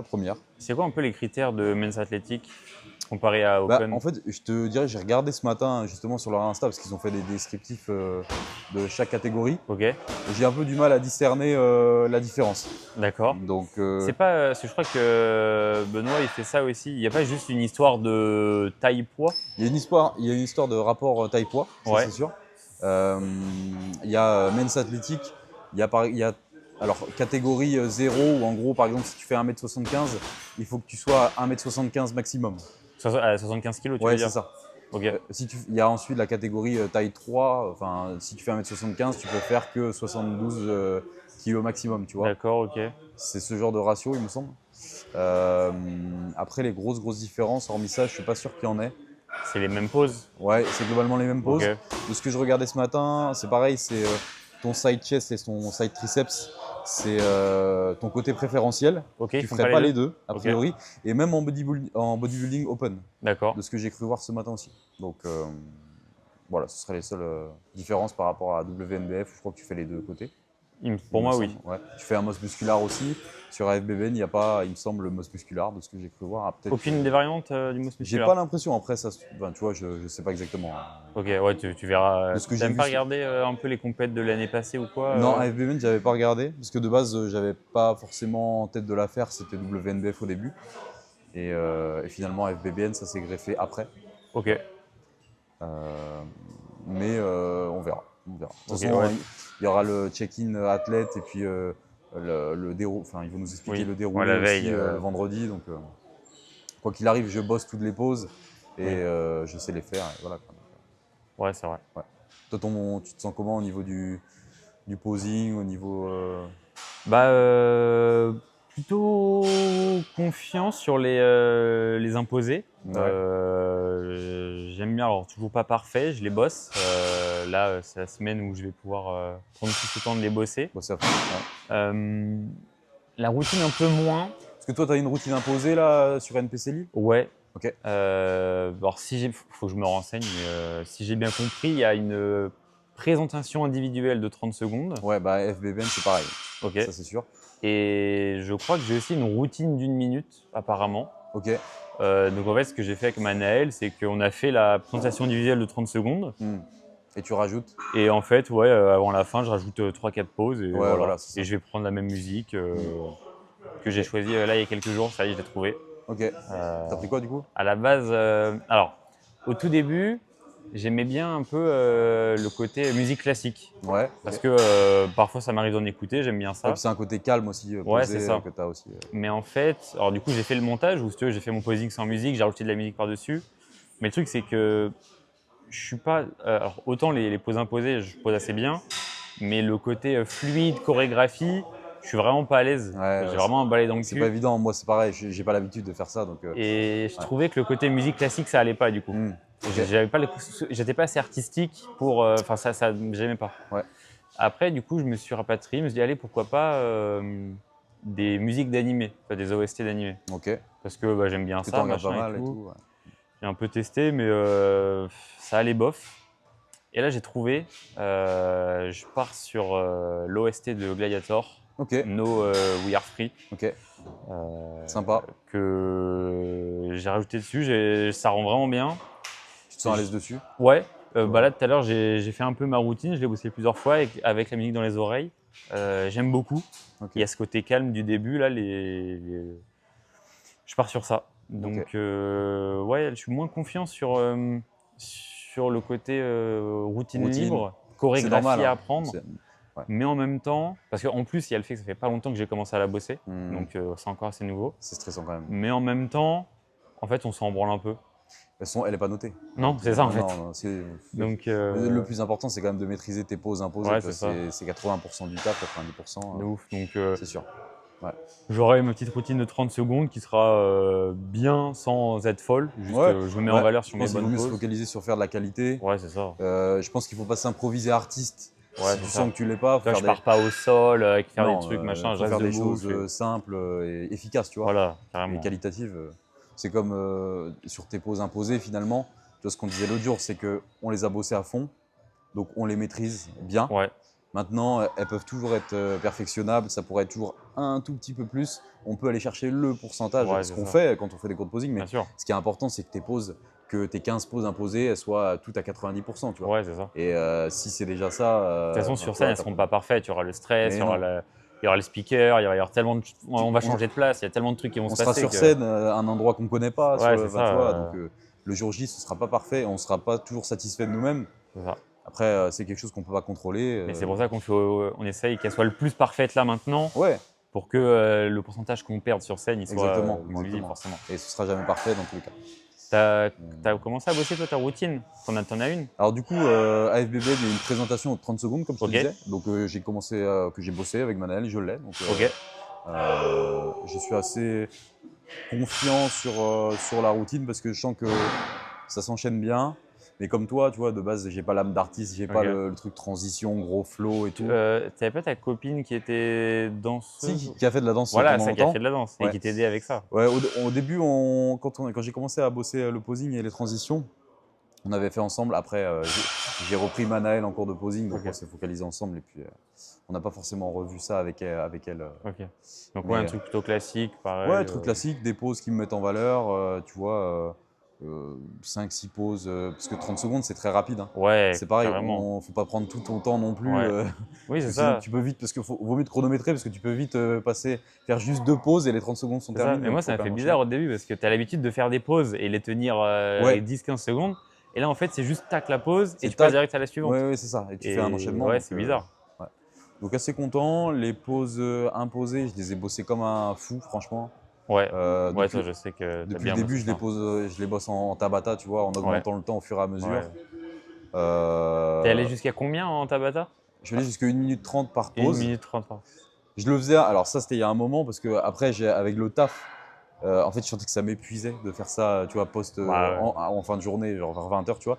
première. C'est quoi un peu les critères de Men's Athletic comparé à En Open? fait, je te dirais, j'ai regardé ce matin justement sur leur Insta parce qu'ils ont fait des descriptifs de chaque catégorie. Ok, Et j'ai un peu du mal à discerner la différence. d'accord. Donc, C'est pas, parce que je crois que Benoît il fait ça aussi. Il n'y a pas juste une histoire de taille-poids? il y a une histoire de rapport taille-poids, ça Ouais. c'est sûr. Il y a Men's Athletic, il y a alors catégorie 0 où en gros, par exemple, si tu fais 1m75, il faut que tu sois à 1m75 maximum. À 75 kilos, tu veux Ouais, dire? c'est ça. Ok, Il y a ensuite la catégorie taille 3. Enfin, si tu fais 1m75, tu peux faire que 72 kilos maximum, tu vois. d'accord, ok. C'est ce genre de ratio, il me semble. Euh, Après, les grosses différences, hormis ça, je suis pas sûr qu'il y en ait. C'est les mêmes poses? Ouais, c'est globalement les mêmes Ok, poses. De ce que je regardais ce matin, c'est pareil, c'est ton side chest et ton side triceps, c'est ton côté préférentiel. ok, Tu ils font ferais pas les les deux, a Ok, priori. Et même en bodybuilding open, d'accord. de ce que j'ai cru voir ce matin aussi. Donc voilà, ce seraient les seules différences par rapport à WNBF. Je crois que tu fais les deux côtés. Pour Il me moi, semble. oui. Ouais. Tu fais un MOS musculaire aussi. Sur AFBB, il n'y a pas, il me semble, le MOS musculaire, de ce que j'ai cru voir. Ah, peut-être Aucune des variantes du mousse j'ai musculaire? pas l'impression. Après, ça, enfin, tu vois, je ne sais pas exactement. Ok, ouais, tu verras. De ce que T'as j'ai même vu. pas regardé un peu les compètes de l'année passée ou quoi Non, AFBB, j'avais pas regardé. Parce que de base, j'avais pas forcément en tête de la faire. C'était WNBF au début. Et finalement, AFBBN, ça s'est greffé après. Ok, Euh, mais on verra. On verra. De toute ok, façon, ouais, il y aura le check-in athlète et puis enfin, ils vont nous expliquer oui. le Ouais, déroulé la aussi veille. le vendredi. Donc, quoi qu'il arrive, je bosse toutes les pauses et Oui. je sais les faire. Et voilà, quoi. Ouais, c'est vrai. Ouais. Toi, tu te sens comment au niveau du posing, au niveau. Bah, plutôt confiant sur les imposés. Ouais. J'aime bien, alors toujours pas parfait, je les bosse. Là, c'est la semaine où je vais pouvoir prendre plus le temps de les bosser. Bosser à fond, ouais. Euh, la routine un peu moins. Parce que toi, tu as une routine imposée là sur NPC Live. Ouais. Ok. Alors faut que je me renseigne, mais si j'ai bien compris, il y a une présentation individuelle de 30 secondes. Ouais, bah FBBN, c'est pareil. Ok. Ça, c'est sûr. Et je crois que j'ai aussi une routine d'une minute, apparemment. Ok. Donc en fait, ce que j'ai fait avec Manaël, c'est qu'on a fait la présentation individuelle de 30 secondes. Hmm. Et tu rajoutes. Et en fait, ouais, avant la fin, je rajoute 3-4 pauses et Ouais, voilà, c'est ça. Et je vais prendre la même musique que j'ai choisie là il y a quelques jours. Ça y est, je l'ai trouvée. Ok. T'as pris quoi du coup? À la base, alors, au tout début, j'aimais bien un peu le côté musique classique. Ouais. Parce Ok. que parfois, ça m'arrive d'en écouter, j'aime bien Ouais, ça. puis c'est un côté calme aussi, Ouais, posé, c'est ça. que tu as aussi. Mais en fait, alors du coup, j'ai fait le montage, ou si tu veux, j'ai fait mon posing sans musique, j'ai rajouté de la musique par-dessus. Mais le truc, c'est que je suis pas. Alors, autant les poses imposées, je pose assez bien, mais le côté fluide, chorégraphie, je suis vraiment pas à l'aise. Ouais, J'ai vraiment un balai dans le c'est cul. pas évident. Moi, c'est pareil. J'ai pas l'habitude de faire ça. Donc, Et je ouais. trouvais que le côté musique classique, ça allait pas du coup. Ok. J'étais pas assez artistique pour. Enfin, ça j'aimais pas. Ouais. Après, du coup, je me suis rapatrié, je me suis dit, allez, pourquoi pas des musiques d'animé, enfin, des OST d'animé. Ok. Parce que bah, j'aime bien Tu ça, t'en regardes machin pas mal et et tout. tout. Ouais. J'ai un peu testé, mais ça allait bof. Et là, j'ai trouvé, je pars sur l'OST de Gladiator, Ok. No We Are Free, Ok. Sympa. que j'ai rajouté dessus. Ça rend vraiment bien. Tu te sens à l'aise dessus? Ouais, bah là tout à l'heure j'ai fait un peu ma routine, je l'ai bossé plusieurs fois avec la musique dans les oreilles. J'aime beaucoup. Ok. Il y a ce côté calme du début là, je pars sur ça. Donc Ok. ouais, je suis moins confiant sur le côté routine Routine. libre, C'est chorégraphie normal. à Hein. apprendre. Ouais. Mais en même temps, parce qu'en plus il y a le fait que ça fait pas longtemps que j'ai commencé à la bosser, donc c'est encore assez nouveau. C'est stressant quand même. Mais en même temps, en fait on s'en branle un peu. Elle est pas notée. Non, c'est ça en fait. Non, Donc le plus important, c'est quand même de maîtriser tes poses imposées. Ouais, parce c'est ça. que c'est 80% du taf, 90%. de ouf. Donc C'est sûr. Ouais. J'aurai ma petite routine de 30 secondes qui sera bien sans être folle. Juste, Ouais, je me mets en ouais. valeur Je sur mes pense qu'il vaut bonnes mieux se pauses. focaliser sur faire de la qualité. Ouais, c'est ça. Je pense qu'il ne faut pas s'improviser artiste Ouais, si tu c'est sens ça. que tu l'es pas. Tu vois, je pars pas au sol avec faire des Non, trucs, machin, je faut reste faire des debout. choses simples et efficaces, tu vois, Voilà, et carrément. qualitatives. C'est comme sur tes pauses imposées finalement. Tu vois ce qu'on disait l'autre jour, c'est qu'on les a bossées à fond, donc on les maîtrise bien. Ouais, Maintenant, elles peuvent toujours être perfectionnables, ça pourrait être toujours un tout petit peu plus. On peut aller chercher le pourcentage, ouais, ce c'est qu'on ça. fait quand on fait des cours de posing, mais Bien sûr. ce qui est important, c'est que tes pauses, que tes 15 pauses imposées, elles soient toutes à 90%, tu vois. Ouais, c'est ça. Et si c'est déjà ça, De toute façon, enfin, sur tu scène, vois, elles seront pas parfaites. Il y aura le stress, mais non. il y aura le speaker, il va y avoir tellement de... On va On, changer de place, il y a tellement de trucs qui vont on se sera passer sur que... scène, un endroit qu'on ne connaît pas, Ouais, c'est enfin, tu ça. vois, donc le jour J, ce ne sera pas parfait, on ne sera pas toujours satisfait de nous-mêmes. C'est ça. Après, c'est quelque chose qu'on ne peut pas contrôler. Mais c'est pour ça on essaye qu'elle soit le plus parfaite là maintenant, Ouais, pour que le pourcentage qu'on perde sur scène, il soit exactement, moins visible exactement. forcément. Et ce sera jamais parfait dans tous les cas. T'as commencé à bosser toi ta routine? T'en as une? Alors du coup, AFBB, il y a une présentation de 30 secondes, comme je te Ok. disais. Donc j'ai commencé, que j'ai bossé avec Manel, je l'ai. Donc Ok. je suis assez confiant sur la routine parce que je sens que ça s'enchaîne bien. Mais comme toi, tu vois, de base, j'ai pas l'âme d'artiste, j'ai pas Ok. le truc transition, gros flow et tout. T'avais pas ta copine qui était danseuse? Si, qui a fait de la danse Voilà, pendant ça qui a longtemps. fait de la danse et Ouais. qui t'aidait avec ça. Ouais, au début, quand j'ai commencé à bosser le posing et les transitions, on avait fait ensemble. Après, j'ai repris Manaël en cours de posing, donc Ok. on s'est focalisé ensemble. Et puis, on n'a pas forcément revu ça avec elle. Ok. Donc ouais, Mais un truc plutôt classique, pareil. ouais, truc classique, des poses qui me mettent en valeur, tu vois, 5-6 poses, parce que 30 secondes, c'est très rapide, hein. Ouais, C'est pareil, carrément. faut pas prendre tout ton temps non plus, Ouais. Oui, parce c'est que sinon ça. tu peux vite, parce qu'il vaut mieux te chronométrer, parce que tu peux vite faire juste 2 pauses et les 30 secondes sont C'est ça. terminées. Mais Donc moi, faut ça m'a quand fait même bizarre enchaîner. au début parce que tu as l'habitude de faire des pauses et les tenir Ouais, 10-15 secondes. Et là, en fait, c'est juste tac la pause et c'est tu passes tac, direct à la ouais, suivante. ouais, c'est ça, et tu fais un Et enchaînement. ouais, Donc, c'est bizarre. ouais. Donc assez content, les pauses imposées, je les ai bossées comme un fou, franchement. Ouais, ouais, ça, Depuis, je sais que tu as depuis le bien début, bossé ça. je les bosse en Tabata, tu vois, en Ouais, augmentant le temps au fur et à mesure. ouais. T'es allé Euh, jusqu'à combien en Tabata? je vais aller jusqu'à 1 minute 30 par 1 pause. minute 30 par. Je le faisais, alors ça c'était il y a un moment, parce que après, avec le taf, en fait, je sentais que ça m'épuisait de faire ça, tu vois, Bah ouais. en fin de journée, genre vers 20h, tu vois,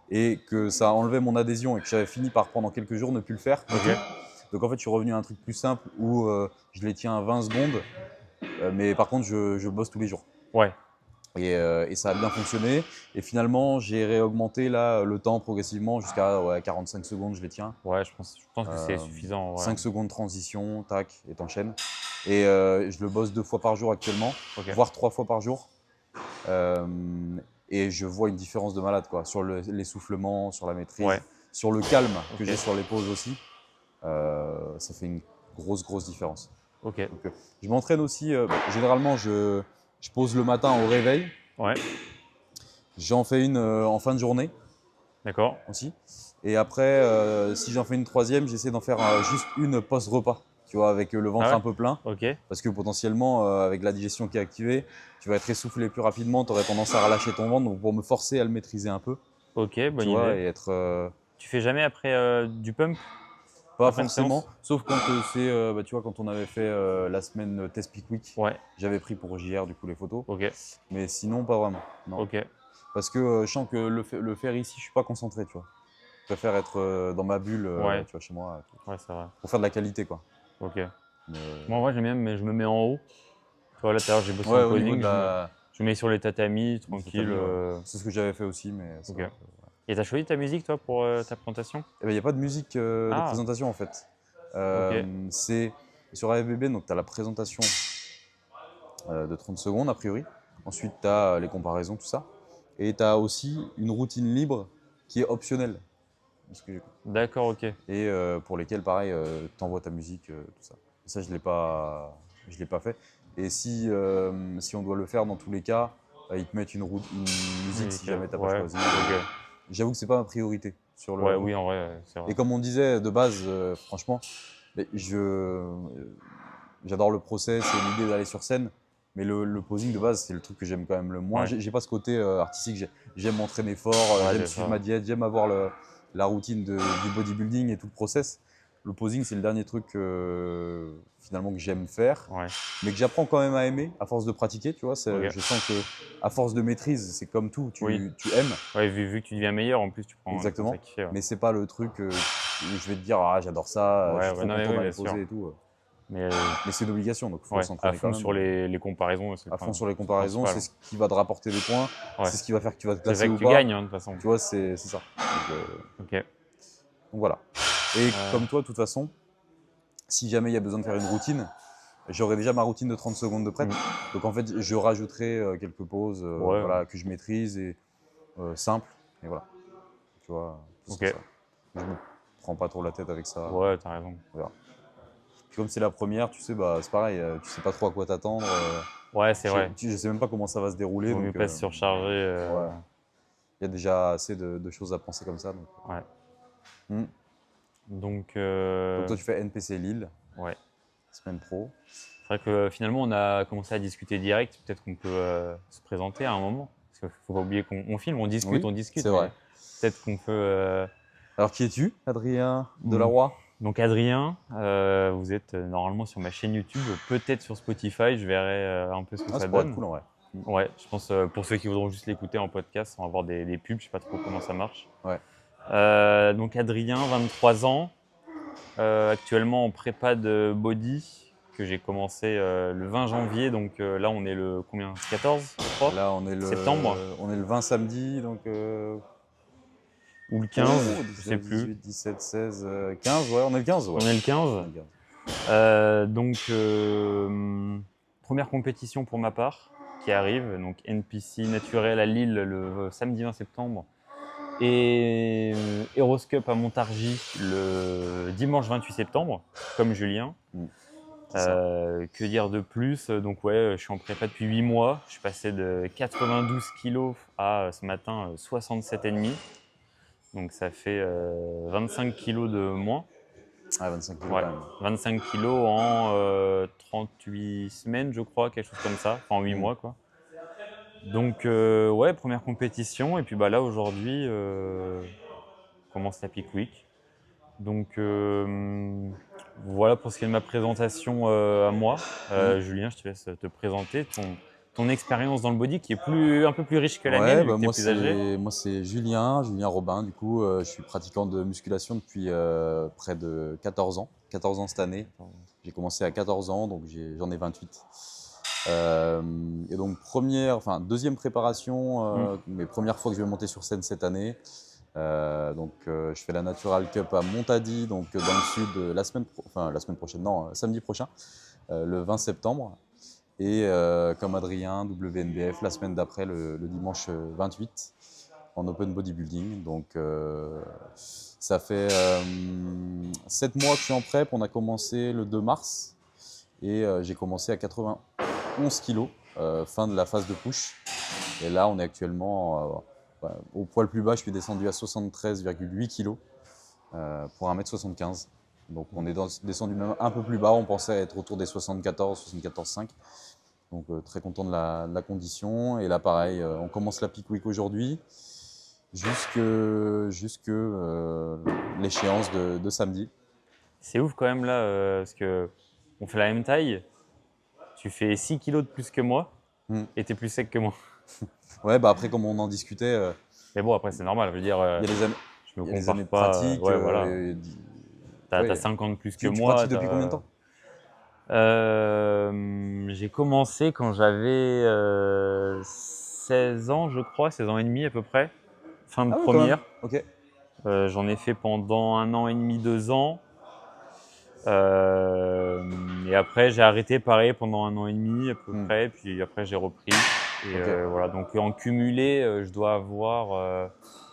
et que ça enlevait mon adhésion et que j'avais fini par pendant quelques jours ne plus le faire du Ok. tout. Donc en fait, je suis revenu à un truc plus simple où je les tiens à 20 secondes, mais par contre, je bosse tous les jours. Ouais. Et ça a bien fonctionné. Et finalement, j'ai réaugmenté là, le temps progressivement jusqu'à 45 secondes, je les tiens. Ouais, je pense que c'est suffisant. Ouais. 5 secondes de transition, tac, et t'enchaînes. Et je le bosse 2 fois par jour actuellement, Ok. voire 3 fois par jour. Euh, et je vois une différence de malade, quoi, sur l'essoufflement, sur la maîtrise, Ouais. sur le calme que Ok. j'ai sur les pauses aussi. Ça fait une grosse différence. Ok. Donc, je m'entraîne aussi, généralement, je pose le matin au réveil. Ouais. J'en fais une en fin de journée D'accord. aussi. Et après, si j'en fais une troisième, j'essaie d'en faire juste une post-repas, tu vois, avec le ventre Ah ouais. un peu plein. Ok. Parce que potentiellement, avec la digestion qui est activée, tu vas être essoufflé plus rapidement, tu aurais tendance à relâcher ton ventre. Donc pour me forcer à le maîtriser un peu, Ok, bonne tu vois, idée. et être Tu fais jamais après du pump pas après une forcément, séance? sauf quand tu vois, quand on avait fait la semaine Test Peak Week, Ouais. j'avais pris pour JR du coup les photos. Ok. Mais sinon, pas vraiment. Non. Ok. Parce que je sens que le faire ici, je suis pas concentré, tu vois. Je préfère être dans ma bulle, Ouais. tu vois, chez moi, Ouais, c'est vrai. pour faire de la qualité, quoi. Ok. Mais, Moi, en vrai, j'aime bien, mais je me mets en haut. Tu vois, là, tout à l'heure, j'ai bossé ouais, en au niveau posing. de la. Je me mets sur les tatamis, du tranquille. tatami, ouais. C'est ce que j'avais fait aussi, mais c'est Ok. vrai Et t'as choisi ta musique, toi, pour ta présentation? il n'y a pas de musique de Ah, présentation, en fait. ok. C'est sur AFBB, donc tu as la présentation de 30 secondes, a priori. Ensuite, tu as les comparaisons, tout ça. Et tu as aussi une routine libre qui est optionnelle. Parce que D'accord, ok. et pour lesquels, pareil, tu envoies ta musique, tout ça. Et ça, je l'ai pas fait. Et si on doit le faire dans tous les cas, ils te mettent une musique si jamais tu n'as pas Ouais, choisi. ok. J'avoue que c'est pas ma priorité sur Ouais, le. oui, en vrai, c'est vrai. Et comme on disait de base, franchement, mais j'adore le process et l'idée d'aller sur scène. Mais le posing de base, c'est le truc que j'aime quand même le moins. Ouais. J'ai pas ce côté artistique. J'aime m'entraîner fort, Ouais, j'aime c'est suivre ça. ma diète, j'aime avoir la routine du bodybuilding et tout le process. le posing, c'est le dernier truc finalement que j'aime faire, Ouais. mais que j'apprends quand même à aimer à force de pratiquer. Tu vois, Ok. je sens que à force de maîtrise, c'est comme tout, Oui. tu aimes Ouais, vu que tu deviens meilleur, en plus, tu prends ça exactement, qui fait. Ouais. mais c'est pas le truc où je vais te dire ah j'adore ça, je Ouais, suis ouais, trop non, mais content oui, d'aller bien sûr. poser et tout. Mais Mais c'est une obligation, donc il faut ouais, à s'entraîner quand fond même. sur les comparaisons, c'est À fond sur les c'est le comparaisons, principal. c'est ce qui va te rapporter des points, Ouais. c'est ce qui va faire que tu vas te C'est classer vrai que ou tu pas. gagnes, hein, de toute façon. Tu vois, c'est ça. Ok. Donc voilà. Et Euh, comme toi, de toute façon, si jamais il y a besoin de faire une routine, j'aurai déjà ma routine de 30 secondes de prête. mm. Donc en fait, je rajouterai quelques pauses Ouais. voilà, que je maîtrise et simples. Et voilà. Tu vois, ce Ok. sera ça. Je me prends pas trop la tête avec ça. Ouais, t'as raison. On verra. Puis comme c'est la première, tu sais, bah, c'est pareil, tu sais pas trop à quoi t'attendre. Ouais, c'est vrai. Je sais même pas comment ça va se dérouler. Vaut mieux Donc pas se surcharger. ouais, il y a déjà assez de choses à penser comme ça. Donc, Ouais. hmm. Donc, Donc toi, tu fais NPC Lille, ouais. semaine pro. C'est vrai que finalement, on a commencé à discuter direct. Peut-être qu'on peut se présenter à un moment. Parce qu'il faut pas oublier qu'on filme, Oui, on discute. c'est Mais vrai. peut-être qu'on peut. Alors qui es-tu, Adrien Mm. Delaroy? Donc, Adrien, vous êtes normalement sur ma chaîne YouTube, peut-être sur Spotify. Je verrai un peu ce que Ah, ça ça pourrait être donne. cool en vrai. Ouais, je pense pour ceux qui voudront juste l'écouter en podcast, on va avoir des pubs. Je sais pas trop comment ça marche. Ouais. Donc, Adrien, 23 ans. Actuellement en prépa de body que j'ai commencé le 20 janvier. Donc là, on est le combien 14, je crois. Là, Septembre on est le 20 samedi, donc ou le 15, je sais 19, plus. 18, 17, 16, 15, ouais, on est le 15, ouais. On est le 15. On est le 15. Donc première compétition pour ma part qui arrive. Donc NPC naturel à Lille le samedi 20 septembre. Et Heroes Cup à Montargis le dimanche 28 septembre, comme Julien. C'est ça. Que dire de plus? Donc ouais, je suis en prépa depuis 8 mois. Je suis passé de 92 kilos à ce matin 67,5. Donc ça fait 25 kilos de moins. Ah, 25 kilos Ouais, quand même. 25 kilos en 38 semaines, je crois, quelque chose comme ça. Enfin, en 8 Mm. mois, quoi. Donc ouais, première compétition. Et puis bah là, aujourd'hui, commence la Peak Week. Donc voilà pour ce qui est de ma présentation à moi. Julien, je te laisse te présenter ton expérience dans le body qui est un peu plus riche que la mienne Ouais, vu bah que tu es plus âgé. moi c'est Julien Robin. Du coup, je suis pratiquant de musculation depuis près de 14 ans. 14 ans cette année. J'ai commencé à 14 ans, donc j'en ai 28. Et donc deuxième préparation, mes premières fois que je vais monter sur scène cette année. Je fais la Natural Cup à Montady, donc dans le sud, la semaine prochaine, non, samedi prochain, le 20 septembre. Et comme Adrien, WNBF la semaine d'après, le dimanche 28, en open bodybuilding. Donc ça fait 7 mois que je suis en prep. On a commencé le 2 mars et j'ai commencé à 91 kilos, fin de la phase de push. Et là, on est actuellement au poids le plus bas. Je suis descendu à 73,8 kilos pour 1m75. Donc on est descendu même un peu plus bas. On pensait être autour des 74,5. Donc très content de la condition. Et là, pareil, on commence la Peak Week aujourd'hui jusque l'échéance de samedi. C'est ouf quand même là, parce que on fait la même taille. Tu fais 6 kilos de plus que moi Mm. et tu es plus sec que moi. Ouais, bah après, comme on en discutait, Mais bon, après, c'est normal. Je veux dire, il y a les années, je me il y a les années compare de pas. pratique. Ouais, voilà. T'as Ouais. 50 de plus que Tu moi. pratiques depuis combien de temps? J'ai commencé quand j'avais 16 ans, je crois, 16 ans et demi à peu près, fin de Ah oui, quand même. première. Ok. J'en ai fait pendant 1 an et demi, 2 ans. Et après, j'ai arrêté pareil pendant 1 an et demi à peu Hmm. près. Puis après, j'ai repris. Et Ok. voilà, donc en cumulé, je dois avoir,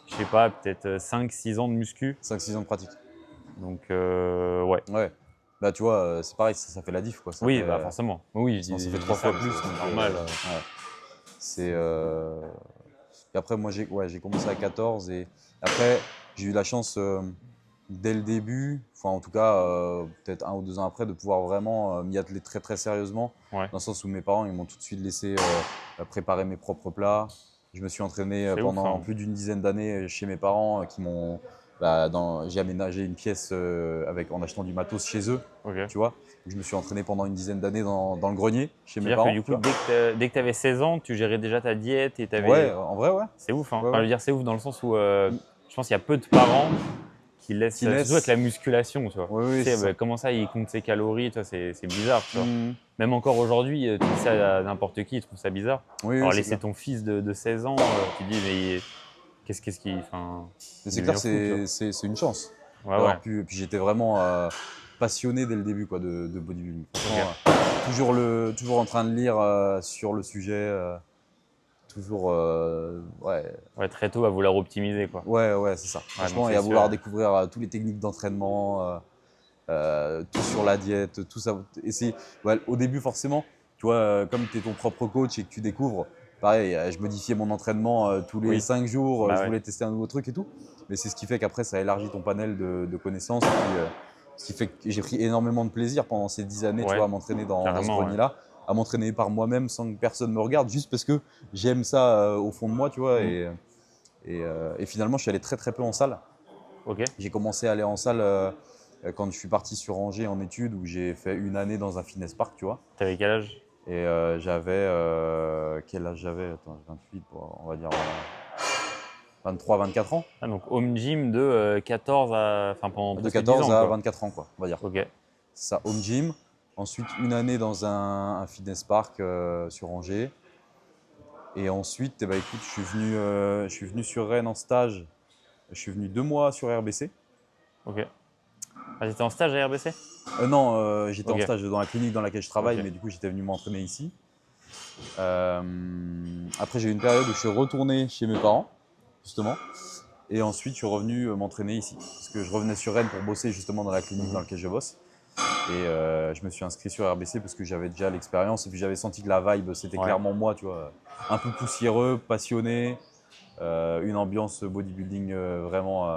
je sais pas, peut-être 5-6 ans de muscu. 5-6 ans de pratique. Donc ouais. Ouais. Bah, tu vois, c'est pareil, ça fait la diff, quoi. Oui, bah forcément. Oui, Sinon, ça fait je dis 3 ça, fois mais plus. c'est Donc, normal. ouais. C'est. Et après, moi, j'ai commencé à 14 et après, j'ai eu la chance dès le début, enfin, en tout cas, peut-être 1 ou 2 ans après, de pouvoir vraiment m'y atteler très, très sérieusement. Ouais. Dans le sens où mes parents, ils m'ont tout de suite laissé préparer mes propres plats. Je me suis entraîné C'est ouf, pendant hein. plus d'une dizaine d'années chez mes parents qui m'ont j'ai aménagé une pièce en achetant du matos chez eux, Ok. tu vois. Je me suis entraîné pendant une dizaine d'années dans le grenier chez mes C'est-à-dire que parents. du Tu coup, vois. dès que tu avais 16 ans, tu gérais déjà ta diète et tu Ouais, avais. en vrai, ouais. C'est ouf, hein. Ouais, Enfin, je ouais. veux dire, c'est ouf dans le sens où Mm. je pense qu'il y a peu de parents qui laissent, Qui surtout avec laisse. la musculation, tu vois. Oui, Tu oui, sais, c'est ça. comment ça, ils comptent ses calories, tu vois, c'est bizarre, tu vois. Mm. Même encore aujourd'hui, tu dis ça à n'importe qui, il trouve ça bizarre. Oui, oui, Alors, c'est laisser clair. ton fils de 16 ans, tu dis, mais qu'est-ce qui. Enfin, Mais il c'est clair, devient fou, tu vois. c'est une chance Ouais, ouais. d'avoir pu. Et puis j'étais vraiment passionné dès le début quoi, de bodybuilding. Franchement, Ok. toujours en train de lire sur le sujet. Toujours, ouais, Ouais, très tôt à vouloir optimiser, quoi. ouais, c'est ça. Ouais, donc Franchement, et c'est à sûr. vouloir découvrir toutes les techniques d'entraînement, tout sur la diète, tout ça. Ouais, au début, forcément, tu vois, comme tu es ton propre coach et que tu découvres, pareil, je modifiais mon entraînement tous les Oui. 5 jours, Bah je ouais. voulais tester un nouveau truc et tout. Mais c'est ce qui fait qu'après, ça élargit ton panel de connaissances. Et puis, ce qui fait que j'ai pris énormément de plaisir pendant ces 10 années, tu vois, Ouais, à m'entraîner dans ce carrément, ouais. grenier-là, à m'entraîner par moi-même sans que personne me regarde, juste parce que j'aime ça au fond de moi, tu vois. Mm. Et finalement, je suis allé très très peu en salle. Ok. J'ai commencé à aller en salle quand je suis parti sur Angers en études, où j'ai fait une année dans un fitness park, tu vois. T'avais quel âge? Et j'avais. Quel âge j'avais? Attends, 28, on va dire 23, 24 ans. Ah, donc home gym de 14 à. Enfin, pendant De presque 10 14 ans, à quoi. 24 ans, quoi, on va dire. Ok. C'est ça, home gym. Ensuite, une année dans un fitness park sur Angers. Et ensuite, eh ben, écoute, je suis venu sur Rennes en stage. Je suis venu 2 mois sur RBC. Ok. Ah, j'étais en stage à RBC? Non, j'étais en Ok. stage dans la clinique dans laquelle je travaille, Ok. mais du coup, j'étais venu m'entraîner ici. Après, j'ai eu une période où je suis retourné chez mes parents, justement. Et ensuite, je suis revenu m'entraîner ici. Parce que je revenais sur Rennes pour bosser justement dans la clinique dans Mhm. laquelle je bosse. Et je me suis inscrit sur RBC parce que j'avais déjà l'expérience. Et puis, j'avais senti que la vibe, c'était Ouais. clairement moi, tu vois. Un peu poussiéreux, passionné. Une ambiance bodybuilding vraiment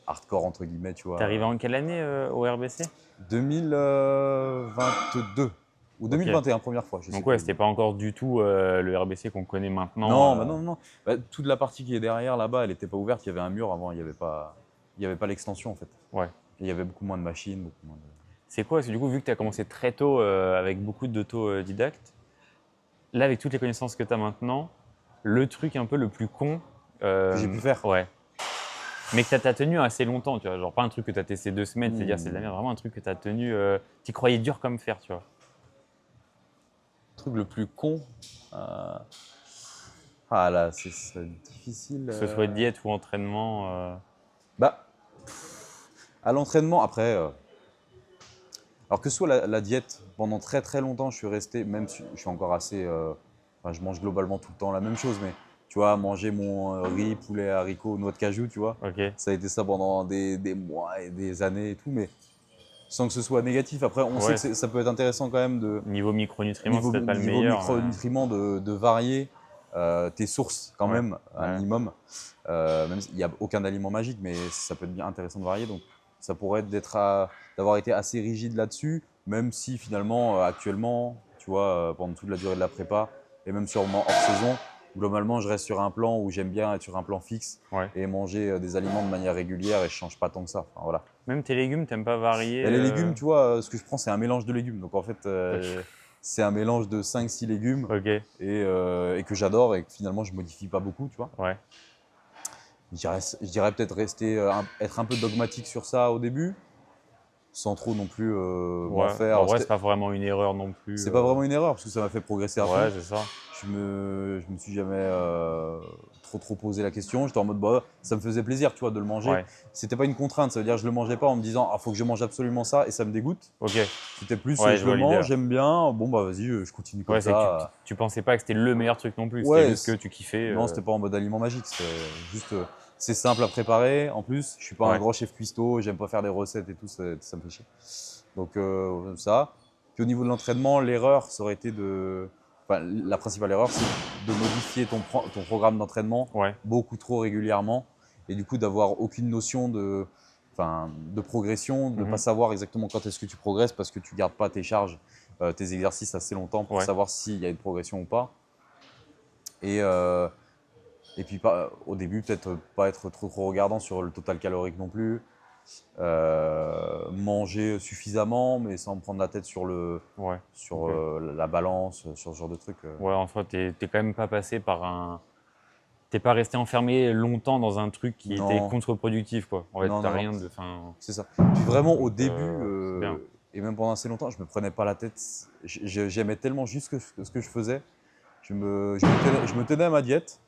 hardcore, entre guillemets, tu T'es arrivé vois. en quelle année au RBC? 2022 ou Ok. 2021, première fois, je sais Donc ouais, plus. c'était pas encore du tout le RBC qu'on connaît maintenant. Non, bah non, non. Bah, toute la partie qui est derrière là-bas, elle n'était pas ouverte. Il y avait un mur avant, il y avait pas l'extension en fait. Ouais. Et il y avait beaucoup moins de machines, beaucoup moins de. C'est quoi? Parce que du coup, vu que tu as commencé très tôt avec beaucoup d'autodidactes, là, avec toutes les connaissances que tu as maintenant, le truc un peu le plus con, Que j'ai pu faire. ouais, mais que tu as tenu assez longtemps, tu vois, genre pas un truc que tu as testé 2 semaines, c'est-à-dire c'est de la Hmm. merde, vraiment un truc que tu as tenu, tu croyais dur comme fer, tu vois. Le truc le plus con. euh, Ah là, c'est difficile. Que ce soit diète ou entraînement. Bah, à l'entraînement, après. Alors que ce soit la diète, pendant très très longtemps, je suis resté, même si je suis encore assez. Enfin, je mange globalement tout le temps la même chose, mais tu vois, manger mon riz, poulet, haricots, noix de cajou, tu vois, Ok. ça a été ça pendant des mois et des années et tout, mais sans que ce soit négatif. Après, on sait Ouais, que ça peut être intéressant quand même de, niveau micronutriments, c'est peut-être pas le niveau meilleur, mais micronutriments, de varier tes sources quand ouais. même, un Ouais. minimum. Même s'il n'y a aucun aliment magique, mais ça peut être bien intéressant de varier. Donc, ça pourrait être d'avoir été assez rigide là-dessus, même si finalement, actuellement, tu vois, pendant toute la durée de la prépa, et même sûrement hors saison, globalement, je reste sur un plan où j'aime bien être sur un plan fixe Ouais. et manger des aliments de manière régulière et je change pas tant que ça. Enfin, voilà. Même tes légumes, t'aimes pas varier Et les légumes, tu vois, ce que je prends, c'est un mélange de légumes. Donc en fait, Ok. c'est un mélange de 5-6 légumes Ok. et que j'adore et que finalement, je modifie pas beaucoup, tu vois. Ouais. Je dirais peut-être être un peu dogmatique sur ça au début, sans trop non plus m'en Ouais. Bah, faire. en vrai, c'est pas vraiment une erreur non plus. C'est pas vraiment une erreur parce que ça m'a fait progresser à fond. Ouais, c'est ça. Je me suis jamais trop posé la question. J'étais en mode, bah, ça me faisait plaisir, tu vois, de le manger. Ouais. C'était pas une contrainte, ça veut dire que je le mangeais pas en me disant, ah, faut que je mange absolument ça et ça me dégoûte. Ok. C'était plus, Ouais, je je le vois l'idée. mange, j'aime bien, bon bah vas-y, je continue comme Ouais, c'est que ça. tu pensais pas que c'était le meilleur truc non plus. C'était Ouais, juste que tu kiffais. non, c'était pas en mode aliment magique, c'était juste, c'est simple à préparer. En plus, je suis pas un Ouais. grand chef cuistot, j'aime pas faire des recettes et tout, ça me fait chier. Donc ça. Puis au niveau de l'entraînement, l'erreur, ça aurait été enfin, la principale erreur, c'est de modifier ton programme d'entraînement Ouais. beaucoup trop régulièrement et du coup d'avoir aucune notion enfin, de progression, de ne pas Mhm. savoir exactement quand est-ce que tu progresses parce que tu gardes pas tes charges, tes exercices assez longtemps pour Ouais. savoir s'il y a une progression ou pas. Et Et puis au début, peut-être pas être trop regardant sur le total calorique non plus. Manger suffisamment, mais sans me prendre la tête sur Ouais. sur Ok. la balance, sur ce genre de truc. Ouais, en soi, t'es quand même pas passé par un. T'es pas resté enfermé longtemps dans un truc qui était Non, contre-productif, quoi. En fait, non, t'as non, non, rien de. Enfin, c'est ça. Puis vraiment au donc, début, c'est bien. et même pendant assez longtemps, je me prenais pas la tête. J'aimais tellement juste ce que je faisais. Je me tenais à ma diète,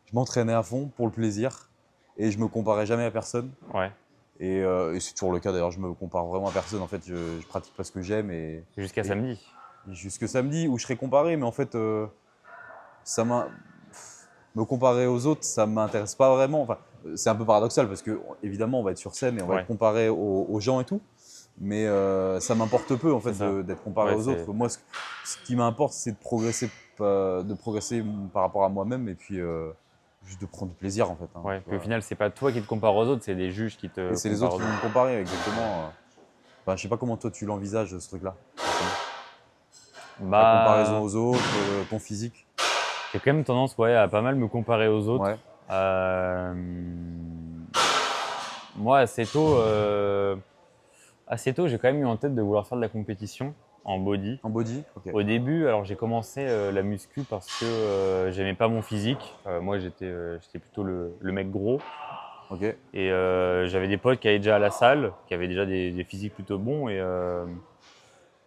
je m'entraînais à fond pour le plaisir, et je me comparais jamais à personne. Ouais. Et c'est toujours le cas d'ailleurs, je me compare vraiment à personne. En fait, je pratique pas ce que j'aime Jusqu'à et samedi. jusque samedi où je serai comparé, mais en fait, ça m'a me comparer aux autres, ça m'intéresse pas vraiment. Enfin, c'est un peu paradoxal parce que évidemment, on va être sur scène et on va être Ouais. comparé aux gens et tout, mais ça m'importe peu en C'est fait ça. d'être comparé Ouais, aux autres. c'est. Moi, ce qui m'importe, c'est de progresser par rapport à moi-même et puis juste de prendre du plaisir en fait, hein, Ouais. tu Puis au vois. final, c'est pas toi qui te compares aux autres, c'est des juges qui Et te c'est les comparent autres aux qui vont autres. me comparer exactement. Enfin, je sais pas comment toi tu l'envisages ce truc-là. La comparaison Bah, aux autres, ton physique. j'ai quand même tendance, ouais, à pas mal me comparer aux autres. Ouais. Euh, Moi, assez tôt, j'ai quand même eu en tête de vouloir faire de la compétition en body. En body, ok. Au début, alors j'ai commencé la muscu parce que j'aimais pas mon physique. Moi, j'étais plutôt le mec gros. Ok. Et j'avais des potes qui allaient déjà à la salle, qui avaient déjà des physiques plutôt bons. Et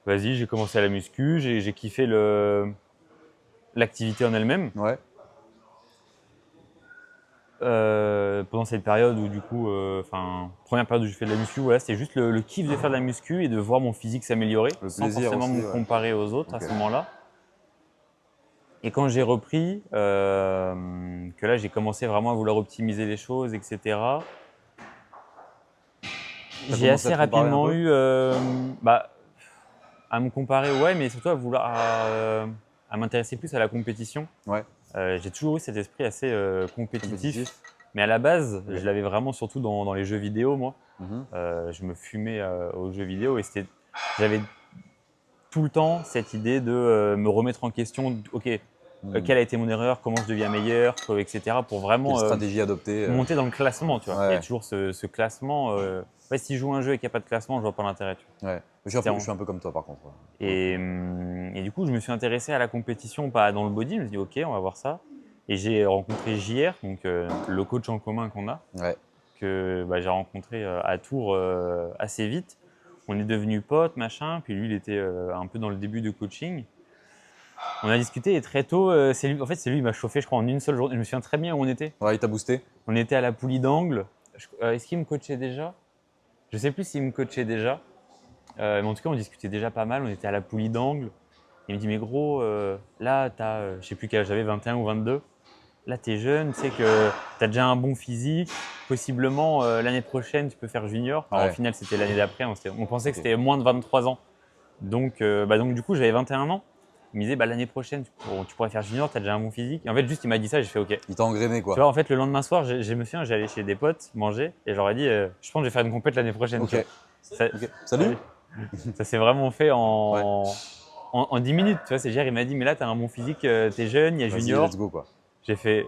vas-y, j'ai commencé à la muscu. J'ai kiffé l'activité en elle-même. Ouais. Pendant cette période où du coup, enfin, première période où j'ai fait de la muscu, voilà, c'était juste le kiff de faire de la muscu et de voir mon physique s'améliorer Le sans plaisir forcément aussi, me ouais. comparer aux autres à Ok. ce moment-là. Et quand j'ai repris, que là j'ai commencé vraiment à vouloir optimiser les choses, etc. T'as J'ai commencé à assez te comparer un rapidement peu? eu, bah, à me comparer, ouais, mais surtout à m'intéresser plus à la compétition. Ouais. J'ai toujours eu cet esprit assez compétitif, Compétitif. mais à la base, Ok. je l'avais vraiment surtout dans les jeux vidéo, moi. Mhm. Je me fumais aux jeux vidéo et j'avais tout le temps cette idée de me remettre en question. Ok, Hmm. quelle a été mon erreur, comment je deviens meilleur, etc. Pour Quelle vraiment stratégie adopter monter dans le classement, tu vois. Il y a Ouais. toujours ce classement. Ouais, si je joue un jeu et qu'il n'y a pas de classement, je vois pas l'intérêt. Tu vois. Ouais. C'était Je suis un peu comme toi par contre. Ouais. Pour le coup. Et du coup, je me suis intéressé à la compétition, pas dans le body. Je me suis dit, ok, on va voir ça. Et j'ai rencontré JR, donc le coach en commun qu'on a, Ouais. que bah, j'ai rencontré à Tours assez vite. On est devenus potes, machin. Puis lui, il était un peu dans le début de coaching. On a discuté et très tôt, en fait, c'est lui qui m'a chauffé, je crois, en une seule journée. Je me souviens très bien où on était. Ouais, il t'a boosté? On était à la poulie d'angle. Est-ce qu'il me coachait déjà? Je sais plus s'il me coachait déjà. Mais en tout cas, on discutait déjà pas mal. On était à la poulie d'angle. Il me dit, mais gros, là, je sais plus quel âge j'avais, 21 ou 22. Là, tu es jeune, tu sais que tu as déjà un bon physique. Possiblement, l'année prochaine, tu peux faire junior. Alors, au Ouais. final, c'était l'année d'après. On pensait que Ok. c'était moins de 23 ans. Donc du coup, j'avais 21 ans. Il me disait, bah, l'année prochaine, tu pourrais faire junior, tu as déjà un bon physique. Et en fait, juste, il m'a dit ça, j'ai fait OK. Il t'a engrainé Tu quoi. vois, en fait, le lendemain soir, je me souviens, j'allais chez des potes manger et je leur ai dit, je pense que je vais faire une compète l'année prochaine. Tu Ok. vois. Ça, Ok. ah Salut. oui. Ça s'est vraiment fait Ouais. en 10 minutes. Tu vois, c'est Gérard, il m'a dit, mais là, tu as un bon physique, tu es jeune, il y a Vas-y, let's junior. go quoi. J'ai fait,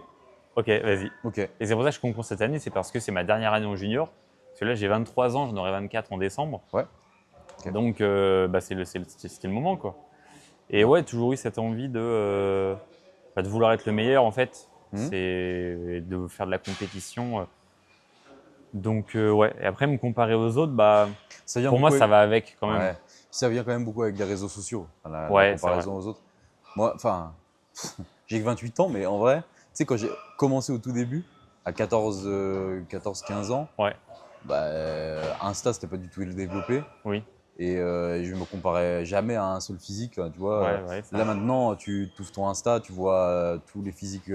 OK, vas-y. Ok. Et c'est pour ça que je concours cette année, c'est parce que c'est ma dernière année en junior. Parce que là, j'ai 23 ans, j'en aurai 24 en décembre. Ouais. Ok. Donc, bah, c'était le moment, quoi. Et Ouais. ouais, toujours eu cette envie de vouloir être le meilleur, en fait. Mhm. C'est de faire de la compétition. Donc, ouais. Et après, me comparer aux autres, bah, Ça vient pour moi, beaucoup. ça va avec quand même. Ouais. Ça vient quand même beaucoup avec les réseaux sociaux, enfin, la Ouais, c'est vrai. comparaison aux autres. Moi, enfin, j'ai que 28 ans, mais en vrai, tu sais, quand j'ai commencé au tout début, à 14-15 ans, Ouais, bah, Insta, c'était pas du tout développé. oui. Et je me comparais jamais à un seul physique. Tu vois, Ouais, ouais, là ça. maintenant, tu ouvres ton Insta, tu vois tous les physiques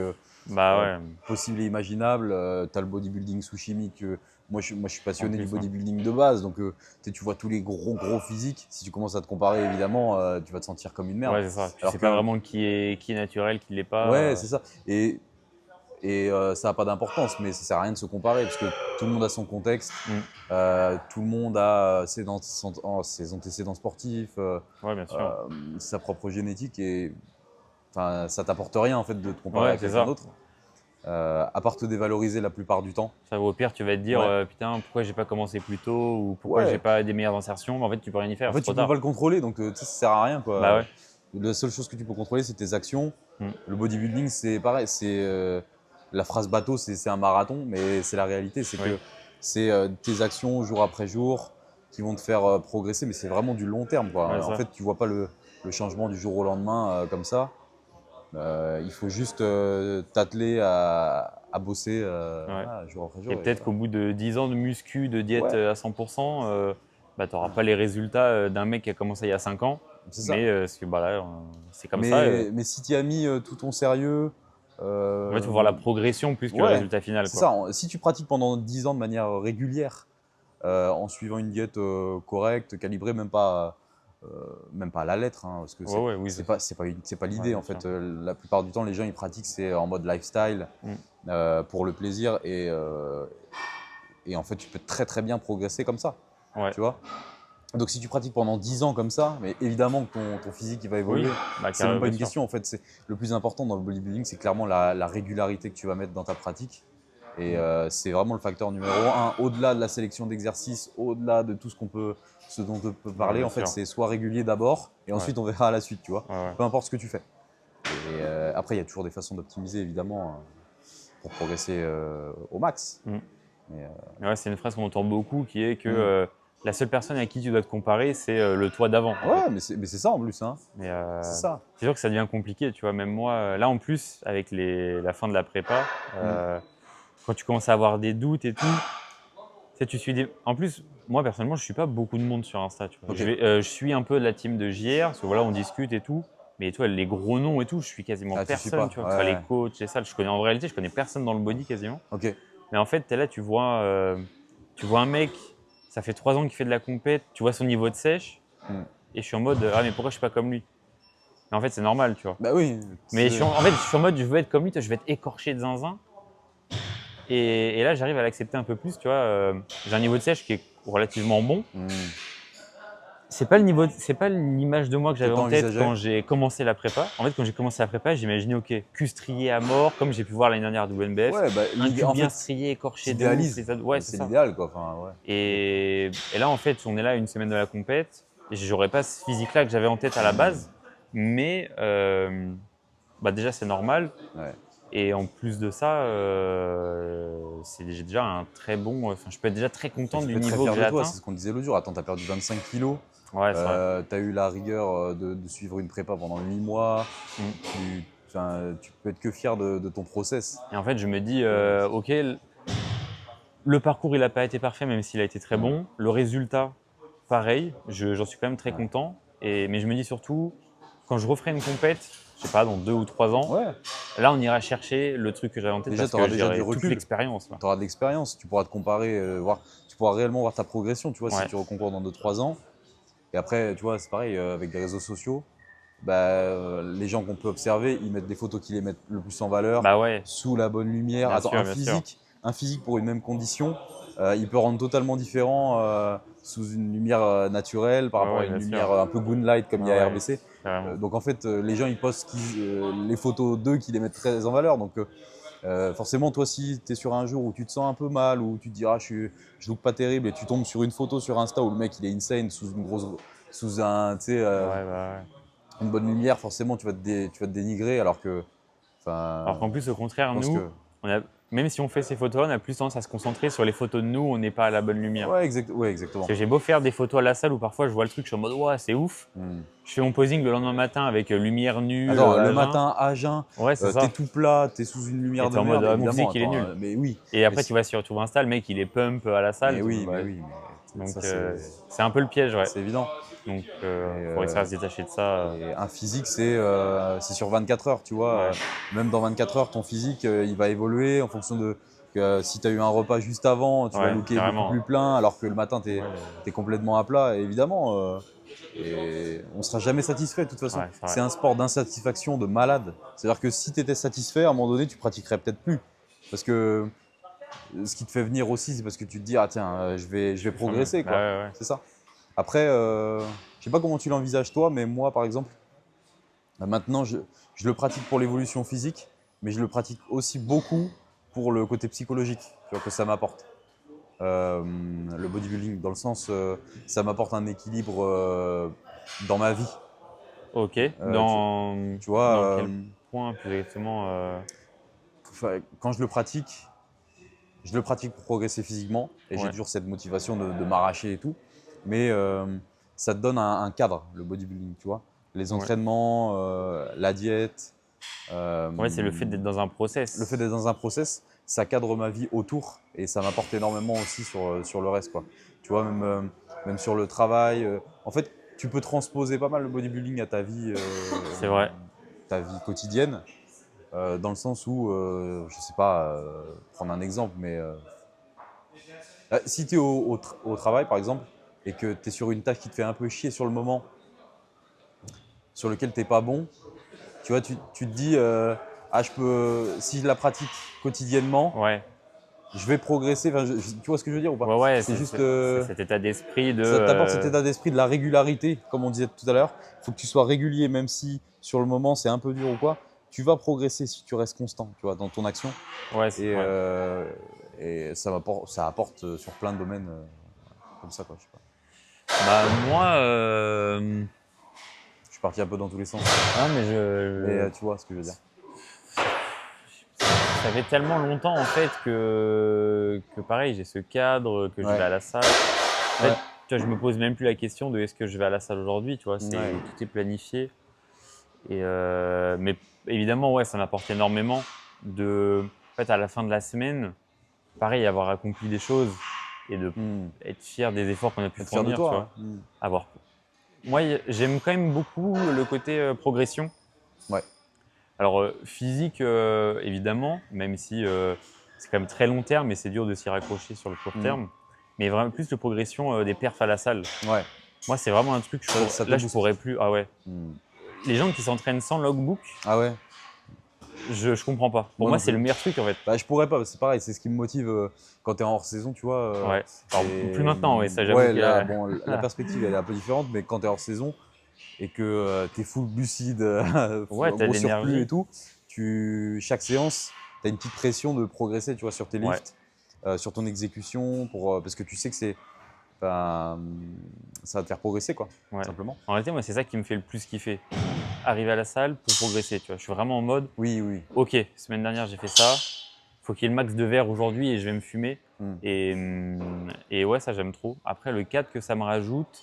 Bah euh, ouais, possibles et imaginables. Tu as le bodybuilding sous chimique. Moi, je suis en passionné du plus. Hein. bodybuilding de base. Donc, tu vois tous les gros physiques. Si tu commences à te comparer, évidemment, tu vas te sentir comme une merde. Ouais, c'est ça. Tu Alors sais pas que, vraiment qui est naturel, qui l'est pas. ouais, c'est ça. Et ça n'a pas d'importance, mais ça sert à rien de se comparer parce que tout le monde a son contexte, Mm. tout le monde a ses antécédents sportifs, Ouais, bien sûr. sa propre génétique et enfin, ça t'apporte rien en fait de te comparer Ouais, à c'est quelqu'un ça. d'autre. à part te dévaloriser la plupart du temps. Ça va, au pire, tu vas te dire Ouais. putain, pourquoi j'ai pas commencé plus tôt ou pourquoi j'ai Ouais. pas des meilleures insertions. Mais en fait, tu peux rien y faire, En fait, c'est tu trop peux tard. pas le contrôler, donc tu sais, ça sert à rien, Bah quoi. ouais. La seule chose que tu peux contrôler, c'est tes actions. Mm. Le bodybuilding, c'est pareil. La phrase bateau, c'est un marathon, mais c'est la réalité. C'est Oui. que c'est tes actions jour après jour qui vont te faire progresser, mais c'est vraiment du long terme, quoi. Ouais, En ça. fait, tu vois pas le changement du jour au lendemain comme ça. Il faut juste t'atteler à bosser Ouais. voilà, jour après Et jour. peut-être Voilà. qu'au bout de 10 ans de muscu, de diète Ouais, à 100%, bah, tu n'auras pas les résultats d'un mec qui a commencé il y a 5 ans. c'est ça. Mais parce que bah, là, c'est comme ça. Mais si tu y as mis tout ton sérieux, En fait, il faut voir la progression plus que le ouais, résultat final, c'est quoi. ça. Si tu pratiques pendant 10 ans de manière régulière, en suivant une diète correcte, calibrée, même pas à la lettre, hein, parce que Ouais, ouais, oui. c'est pas Ouais, l'idée bien en fait. sûr. La plupart du temps, les gens ils pratiquent c'est en mode lifestyle Mm. pour le plaisir et en fait tu peux très très bien progresser comme ça, Ouais. tu vois. Donc si tu pratiques pendant 10 ans comme ça, mais évidemment que ton physique il va Oui, évoluer. bah, C'est même pas bien une sûr. question en fait. Le plus important dans le bodybuilding, c'est clairement la régularité que tu vas mettre dans ta pratique. Et Mm. c'est vraiment le facteur numéro un. Au-delà de la sélection d'exercices, au-delà de tout ce dont on peut Ouais, parler, bien en fait, sûr. c'est soit régulier d'abord et Ouais. ensuite on verra à la suite, tu vois. Ouais, ouais. Peu importe ce que tu fais. Et après, il y a toujours des façons d'optimiser évidemment pour progresser au max. Mm. Mais, Ouais, c'est une phrase qu'on entend beaucoup qui est que mm. la seule personne à qui tu dois te comparer, c'est le toi d'avant, en fait. Ouais, mais c'est ça en plus, hein. Mais C'est ça. c'est sûr que ça devient compliqué, tu vois. Même moi, là en plus, avec la fin de la prépa, Mm. quand tu commences à avoir des doutes et tout, tu sais, tu suis des. En plus, moi personnellement, je suis pas beaucoup de monde sur Insta, tu vois. Ok. Je suis un peu de la team de JR, parce que voilà, on discute et tout. Mais toi, les gros noms et tout, je suis quasiment Ah, tu suis personne, pas. tu vois. Que ce soit les Ouais. coachs et ça, en réalité, je connais personne dans le body quasiment. Ok. Mais en fait, tu es là, tu vois un mec, ça fait 3 ans qu'il fait de la compète, tu vois son niveau de sèche, Mm. et je suis en mode, ah, mais pourquoi je suis pas comme lui? Mais en fait, c'est normal, tu vois. Bah oui. Mais en fait, je suis en mode, je veux être comme lui, je vais être écorché de zinzin. Et là, j'arrive à l'accepter un peu plus, tu vois. J'ai un niveau de sèche qui est relativement bon. Mm. C'est pas l'image de moi que j'avais en tête t'envisageais. quand j'ai commencé la prépa. En fait, quand j'ai commencé la prépa, j'imaginais, ok, cul strié à mort, comme j'ai pu voir l'année dernière à WNBF. Ouais, bah, Un cul en bien fait, strié, écorché de ouf. t'idéalises. Ouais, c'est C'est ça. l'idéal, quoi. Enfin, ouais. Et là, en fait, on est là une semaine de la compète. Et j'aurais pas ce physique-là que j'avais en tête à la base. Mais bah déjà, c'est normal. Ouais. Et en plus de ça, j'ai déjà un très bon. Enfin, je peux être déjà très content Tu du peux être très niveau que fier j'ai de toi, atteint. c'est ce qu'on disait l'autre jour. Attends, t'as perdu 25 kilos, Ouais, c'est vrai. t'as eu la rigueur de suivre une prépa pendant 8 mois. Mm. Tu peux être que fier de ton process. Et en fait, je me dis, ok, le parcours, il n'a pas été parfait, même s'il a été très bon. Le résultat, pareil, j'en suis quand même très Ouais. content. Mais je me dis surtout, quand je referai une compète, je sais pas, dans 2 ou 3 ans, Ouais, là, on ira chercher le truc que j'avais en tête déjà, parce tu auras que déjà du j'aurai toute recul. l'expérience. Tu auras de l'expérience. Tu pourras te comparer, tu pourras réellement voir ta progression, tu vois, si Ouais. tu reconcours dans 2-3 ans. Et après, tu vois, c'est pareil, avec des réseaux sociaux, bah, les gens qu'on peut observer, ils mettent des photos qui les mettent le plus en valeur, Bah ouais, sous la bonne lumière. bien Attends, sûr, bien sûr. un physique pour une même condition, il peut rendre totalement différent sous une lumière naturelle par Ouais, rapport à ouais, une bien lumière sûr. un peu Moonlight comme il y Ouais, a ouais, RBC. carrément. Donc en fait, les gens ils postent les photos d'eux qui les mettent très en valeur. Donc forcément, toi, si tu es sur un jour où tu te sens un peu mal, où tu te dis je look pas terrible et tu tombes sur une photo sur Insta où le mec il est insane sous Ouais, bah ouais. une bonne lumière, forcément tu vas te dénigrer alors que Alors qu'en plus, au je contraire, pense nous, que même si on fait ces photos, on a plus tendance à se concentrer sur les photos de nous où on n'est pas à la bonne lumière. ouais, Parce exactement. que j'ai beau faire des photos à la salle où parfois je vois le truc, je suis en mode ouais, c'est ouf. Hmm. Je fais mon posing le lendemain matin avec lumière nue, Attends, le à jeun. matin à jeun, Ouais, c'est t'es ça. tout plat, t'es sous une Et lumière t'es de en mode merde, ah, mon évidemment. physique il est Attends, nul. mais oui, Et mais, après, tu vas sur Insta, le mec il est pump à la salle. mais oui, Bah, mais oui, mais donc ça c'est un peu le piège, ouais. c'est évident. Donc il Et, faut réussir à se détacher de ça. et un physique, c'est sur 24 heures, tu vois. Ouais. Même dans 24 heures, ton physique, il va évoluer en fonction de si tu as eu un repas juste avant, tu vas Ouais, looker beaucoup carrément. plus plein, alors que le matin, tu es, Ouais, complètement à plat. Et évidemment, et on ne sera jamais satisfait de toute façon. ouais, c'est vrai. C'est un sport d'insatisfaction de malade. C'est-à-dire que si tu étais satisfait, à un moment donné, tu pratiquerais peut-être plus. Parce que ce qui te fait venir aussi, c'est parce que tu te dis, ah tiens, je vais Enfin, progresser, bah, quoi. ouais, ouais. C'est ça. Après, je sais pas comment tu l'envisages toi, mais moi, par exemple, maintenant, je le pratique pour l'évolution physique, mais je le pratique aussi beaucoup pour le côté psychologique, tu vois, que ça m'apporte. Le bodybuilding, dans le sens, ça m'apporte un équilibre dans ma vie. Ok. Euh, tu, tu vois, Dans quel point plus exactement quand je le pratique pour progresser physiquement et j'ai Ouais. toujours cette motivation de m'arracher et tout. Mais ça te donne un cadre, le bodybuilding, tu vois. Les Ouais. entraînements, la diète. Ouais, c'est le fait d'être dans un Le fait process. d'être dans un process, ça cadre ma vie autour et ça m'apporte énormément aussi sur le reste, quoi. Tu vois, même sur le travail. En fait, tu peux transposer pas mal le bodybuilding à C'est vrai. ta vie quotidienne. Dans le sens où, je sais pas, prendre un exemple, mais si tu es au travail, par exemple, et que tu es sur une tâche qui te fait un peu chier sur le moment, sur lequel tu n'es pas bon, tu vois, tu te dis, ah, si je la pratique quotidiennement, Ouais. je vais progresser. Enfin, tu vois ce que je veux dire ou pas? Ouais, ouais, C'est juste, c'est cet état d'esprit de. ça t'apporte cet état d'esprit de la régularité, comme on disait tout à l'heure. Il faut que tu sois régulier, même si sur le moment c'est un peu dur ou quoi. Tu vas progresser si tu restes constant, tu vois, dans ton action. Ouais, Et, ouais. ça apporte sur plein de domaines comme ça, quoi. Je sais pas. Bah, moi, Je suis parti un peu dans tous les sens. ah, mais Mais tu vois ce que je veux dire. ça fait tellement longtemps en fait que pareil, j'ai ce cadre, que je vais Ouais, à la salle. En fait, ouais, tu vois, je me pose même plus la question de est-ce que je vais à la salle aujourd'hui, tu vois, ouais. tout est planifié. Mais évidemment, ouais, ça m'apporte énormément en fait, à la fin de la semaine, pareil, avoir accompli des choses et de Hmm. être fier des efforts qu'on a pu Être fier de fournir, tu toi, vois. hein. Hmm. Avoir. Moi, j'aime quand même beaucoup le côté progression. Ouais. Alors, physique, évidemment, même si c'est quand même très long terme et c'est dur de s'y raccrocher sur le court Hmm. terme. Mais vraiment plus de progression des perfs à la salle. Ouais. Moi, c'est vraiment un truc, Ça te là, je booste. pourrais plus. Ah ouais. Hmm. Les gens qui s'entraînent sans logbook, Ah ouais. je comprends pas. Pour Moi moi, non c'est le plus. meilleur truc en fait. Bah, je pourrais pas, c'est pareil, c'est ce qui me motive quand tu es en hors saison, tu vois. Ouais. Alors, plus maintenant, ouais, ça, j'avoue Ouais, que. là, bon, la perspective elle est un peu différente, mais quand tu es hors saison et que tu es full lucide, Ouais, t'as de gros surplus et l'énergie. tout, chaque séance, tu as une petite pression de progresser, tu vois, sur tes Ouais. lifts, sur ton exécution, parce que tu sais que ben, ça va te faire progresser, quoi, Ouais. simplement. En réalité, moi, c'est ça qui me fait le plus kiffer. Arriver à la salle pour progresser, tu vois. Je suis vraiment en mode, Oui, oui. ok, semaine dernière, j'ai fait ça. Faut qu'il y ait le max de verre aujourd'hui et je vais me fumer. Hmm. Et ouais, ça, j'aime trop. Après, le cadre que ça me rajoute,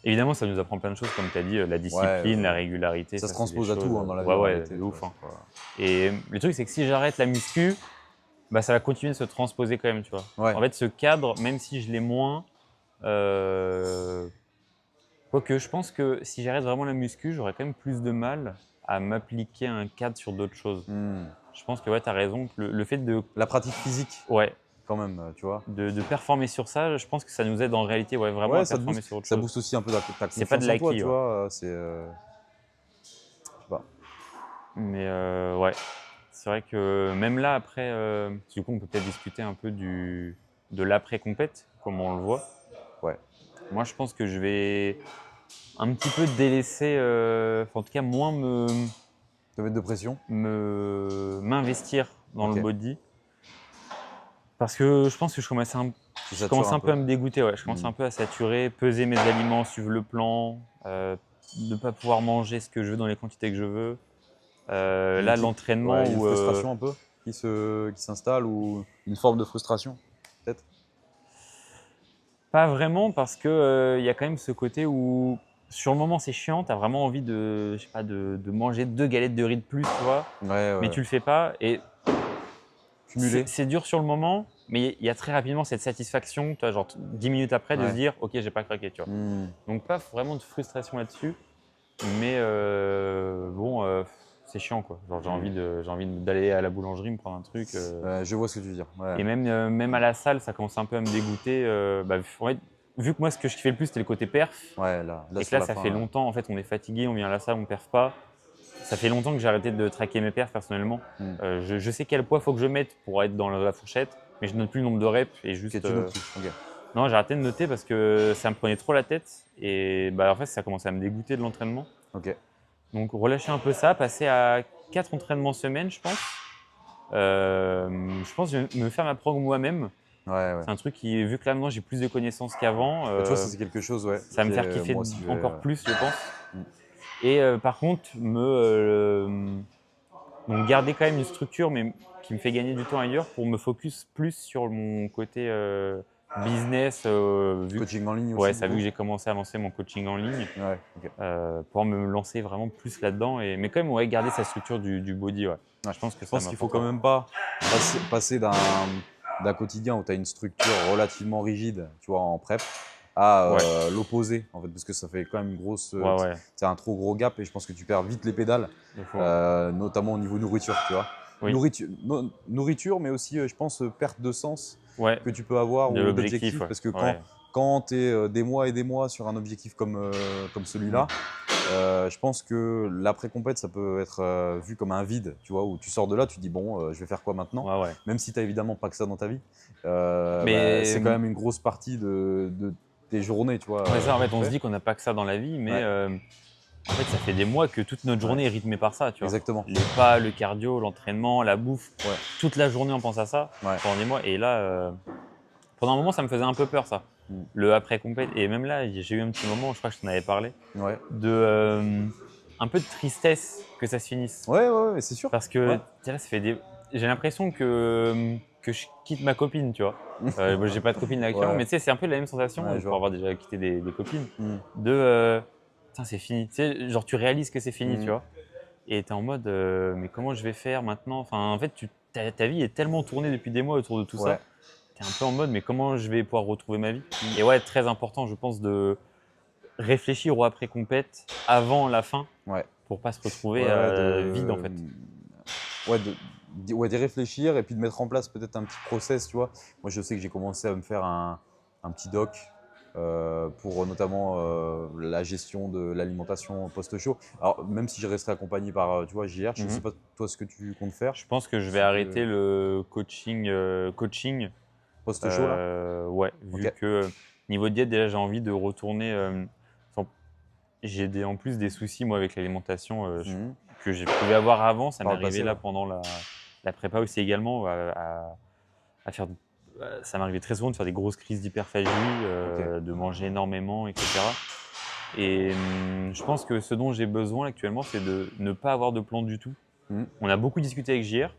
évidemment, ça nous apprend plein de choses, comme tu as dit, la Ouais, discipline, la régularité, ça se ça, c'est des transpose à choses. tout hein, dans la vie Ouais, en ouais, réalité, de tu vois, ouf. Hein. c'est pas... Et le truc, c'est que si j'arrête la muscu, bah, ça va continuer de se transposer quand même, tu vois. Ouais. En fait, ce cadre, même si je l'ai moins, euh, quoique je pense que si j'arrête vraiment la muscu, j'aurais quand même plus de mal à m'appliquer un cadre sur d'autres choses. Hmm. Je pense que ouais, tu as raison. Que le fait de, La pratique physique, ouais, quand même, tu vois. de performer sur ça, je pense que ça nous aide en réalité ouais, vraiment Ouais, à performer sur autre ça chose. booste aussi un peu ta C'est pas de confiance en toi, l'acquis, tu ouais. vois. C'est, je sais pas. Mais ouais, c'est vrai que même là, après, du coup, on peut peut-être discuter un peu de l'après-compète, comment on le voit. Ouais. Moi, je pense que je vais un petit peu délaisser, enfin, en tout cas, moins Te mettre de pression. m'investir dans le Ok. body. Parce que je pense que Tu je satures commence un un peu peu. à me dégoûter. Ouais. Je commence Hmm. un peu à saturer, peser mes aliments, suivre le plan, ne pas pouvoir manger ce que je veux dans les quantités que je veux. Là, Ouais, l'entraînement il y a une où frustration un peu qui s'installe ou une forme de frustration, peut-être. pas vraiment parce que il y a quand même ce côté où sur le moment c'est chiant, tu as vraiment envie de, je sais pas, de manger 2 galettes de riz de plus, tu vois, Ouais, mais ouais. tu le fais pas et Cumulé. c'est dur sur le moment, mais il y a très rapidement cette satisfaction, tu vois, genre 10 minutes après de se Ouais. dire ok j'ai pas craqué, tu vois. Hmm. Donc pas vraiment de frustration là-dessus, mais bon c'est chiant quoi. Genre j'ai envie d'aller à la boulangerie me prendre un truc. Je vois ce que tu veux dire. Ouais. Et même à la salle, ça commence un peu à me dégoûter. Bah, en fait, vu que moi, ce que je kiffais le plus, c'était le côté perf, Ouais, là et que sur là, la ça fait fin. longtemps, en fait, on est fatigué, on vient à la salle, on perf pas. Ça fait longtemps que j'ai arrêté de traquer mes perfs personnellement. Hmm. Je sais quel poids faut que je mette pour être dans la fourchette, mais je note plus le nombre de reps et Ok, juste. tu notes tout. Ok. Non, j'ai arrêté de noter parce que ça me prenait trop la tête et bah, en fait, ça commençait à me dégoûter de l'entraînement. Ok. Donc, relâcher un peu ça, passer à 4 entraînements semaine, je pense. Je pense que je vais me faire ma prog moi-même. Ouais. C'est un truc qui, vu que là maintenant j'ai plus de connaissances qu'avant, Bah, tu vois, ça c'est quelque chose, ouais. ça va me faire kiffer Moi aussi, encore plus, je pense. Mm. Et par contre, donc garder quand même une structure, mais qui me fait gagner du temps ailleurs pour me focus plus sur mon côté business. Coaching en ligne Ouais, aussi, du ça, vu coup. que j'ai commencé à lancer mon coaching en ligne, Ouais, ok. pour me lancer vraiment plus là-dedans. Mais quand même, ouais, garder sa structure du body, ouais. Ouais. Je pense que Je ça pense qu'il faut quand m'apportera. même pas passer d'un quotidien où tu as une structure relativement rigide, tu vois, en prep, à Ouais, l'opposé, en fait, parce que ça fait quand même une grosse, ouais, ouais, c'est un trop gros gap et je pense que tu perds vite les pédales, il faut, ouais. notamment au niveau nourriture, tu vois. Oui, Nourriture, mais aussi, je pense, perte de sens ouais, que tu peux avoir de ou l'objectif, d'objectif, ouais. parce que Ouais. quand tu es des mois et des mois sur un objectif comme celui-là, Mm. je pense que l'après-compète, ça peut être vu comme un vide, tu vois, où tu sors de là, tu te dis, bon, je vais faire quoi maintenant? Ouais, ouais. Même si tu n'as évidemment pas que ça dans ta vie, Mais c'est quand même une grosse partie de tes journées, tu vois, ouais, ça, en que fait, tu on se fais. dit qu'on n'a pas que ça dans la vie, mais Ouais, en fait, ça fait des mois que toute notre ouais, journée est rythmée par ça, tu vois. exactement. Les pas, le cardio, l'entraînement, la bouffe, Ouais, toute la journée on pense à ça ouais. pendant des mois. Et là, pendant un moment, ça me faisait un peu peur, ça. Mm. Le après compète. Et même là, j'ai eu un petit moment, je crois que je t'en avais parlé, Ouais, de un peu de tristesse que ça se finisse. ouais, c'est sûr. Parce que Ouais. tu sais, là, ça fait j'ai l'impression que je quitte ma copine, tu vois. Bon, j'ai pas de copine là actuellement, Ouais, mais tu sais, c'est un peu la même sensation ouais, je pour vois. avoir déjà quitté des copines. Mm. De putain, c'est fini. Tu sais, genre, tu réalises que c'est fini, tu Mm. vois. Et tu es en mode, mais comment je vais faire maintenant? Enfin, en fait, ta vie est tellement tournée depuis des mois autour de tout ça. Ouais. Tu es un peu en mode, mais comment je vais pouvoir retrouver ma vie? Mm. Et ouais, très important, je pense, de réfléchir au après-compète avant la fin Ouais. pour pas se retrouver Ouais, vide, en fait. ouais, ouais, d'y réfléchir et puis de mettre en place peut-être un petit process, tu vois. Moi, je sais que j'ai commencé à me faire un petit doc pour notamment la gestion de l'alimentation post-show. Alors, même si je resterai accompagné par, tu vois, JR, je ne sais Mhm. pas toi ce que tu comptes faire. Je pense que je vais Si tu arrêter le coaching. post-show là. Ouais, Ok. vu que niveau diète, déjà, j'ai envie de retourner. Enfin, j'ai en plus des soucis, moi, avec l'alimentation Mhm. que j'ai pu avoir avant. Ça m'est Par le arrivé passé, là ouais. pendant la prépa aussi également, à faire. Ça m'arrivait très souvent de faire des grosses crises d'hyperphagie, Ok. de manger énormément, etc. Et je pense que ce dont j'ai besoin actuellement, c'est de ne pas avoir de plan du tout. Mhm. On a beaucoup discuté avec JR.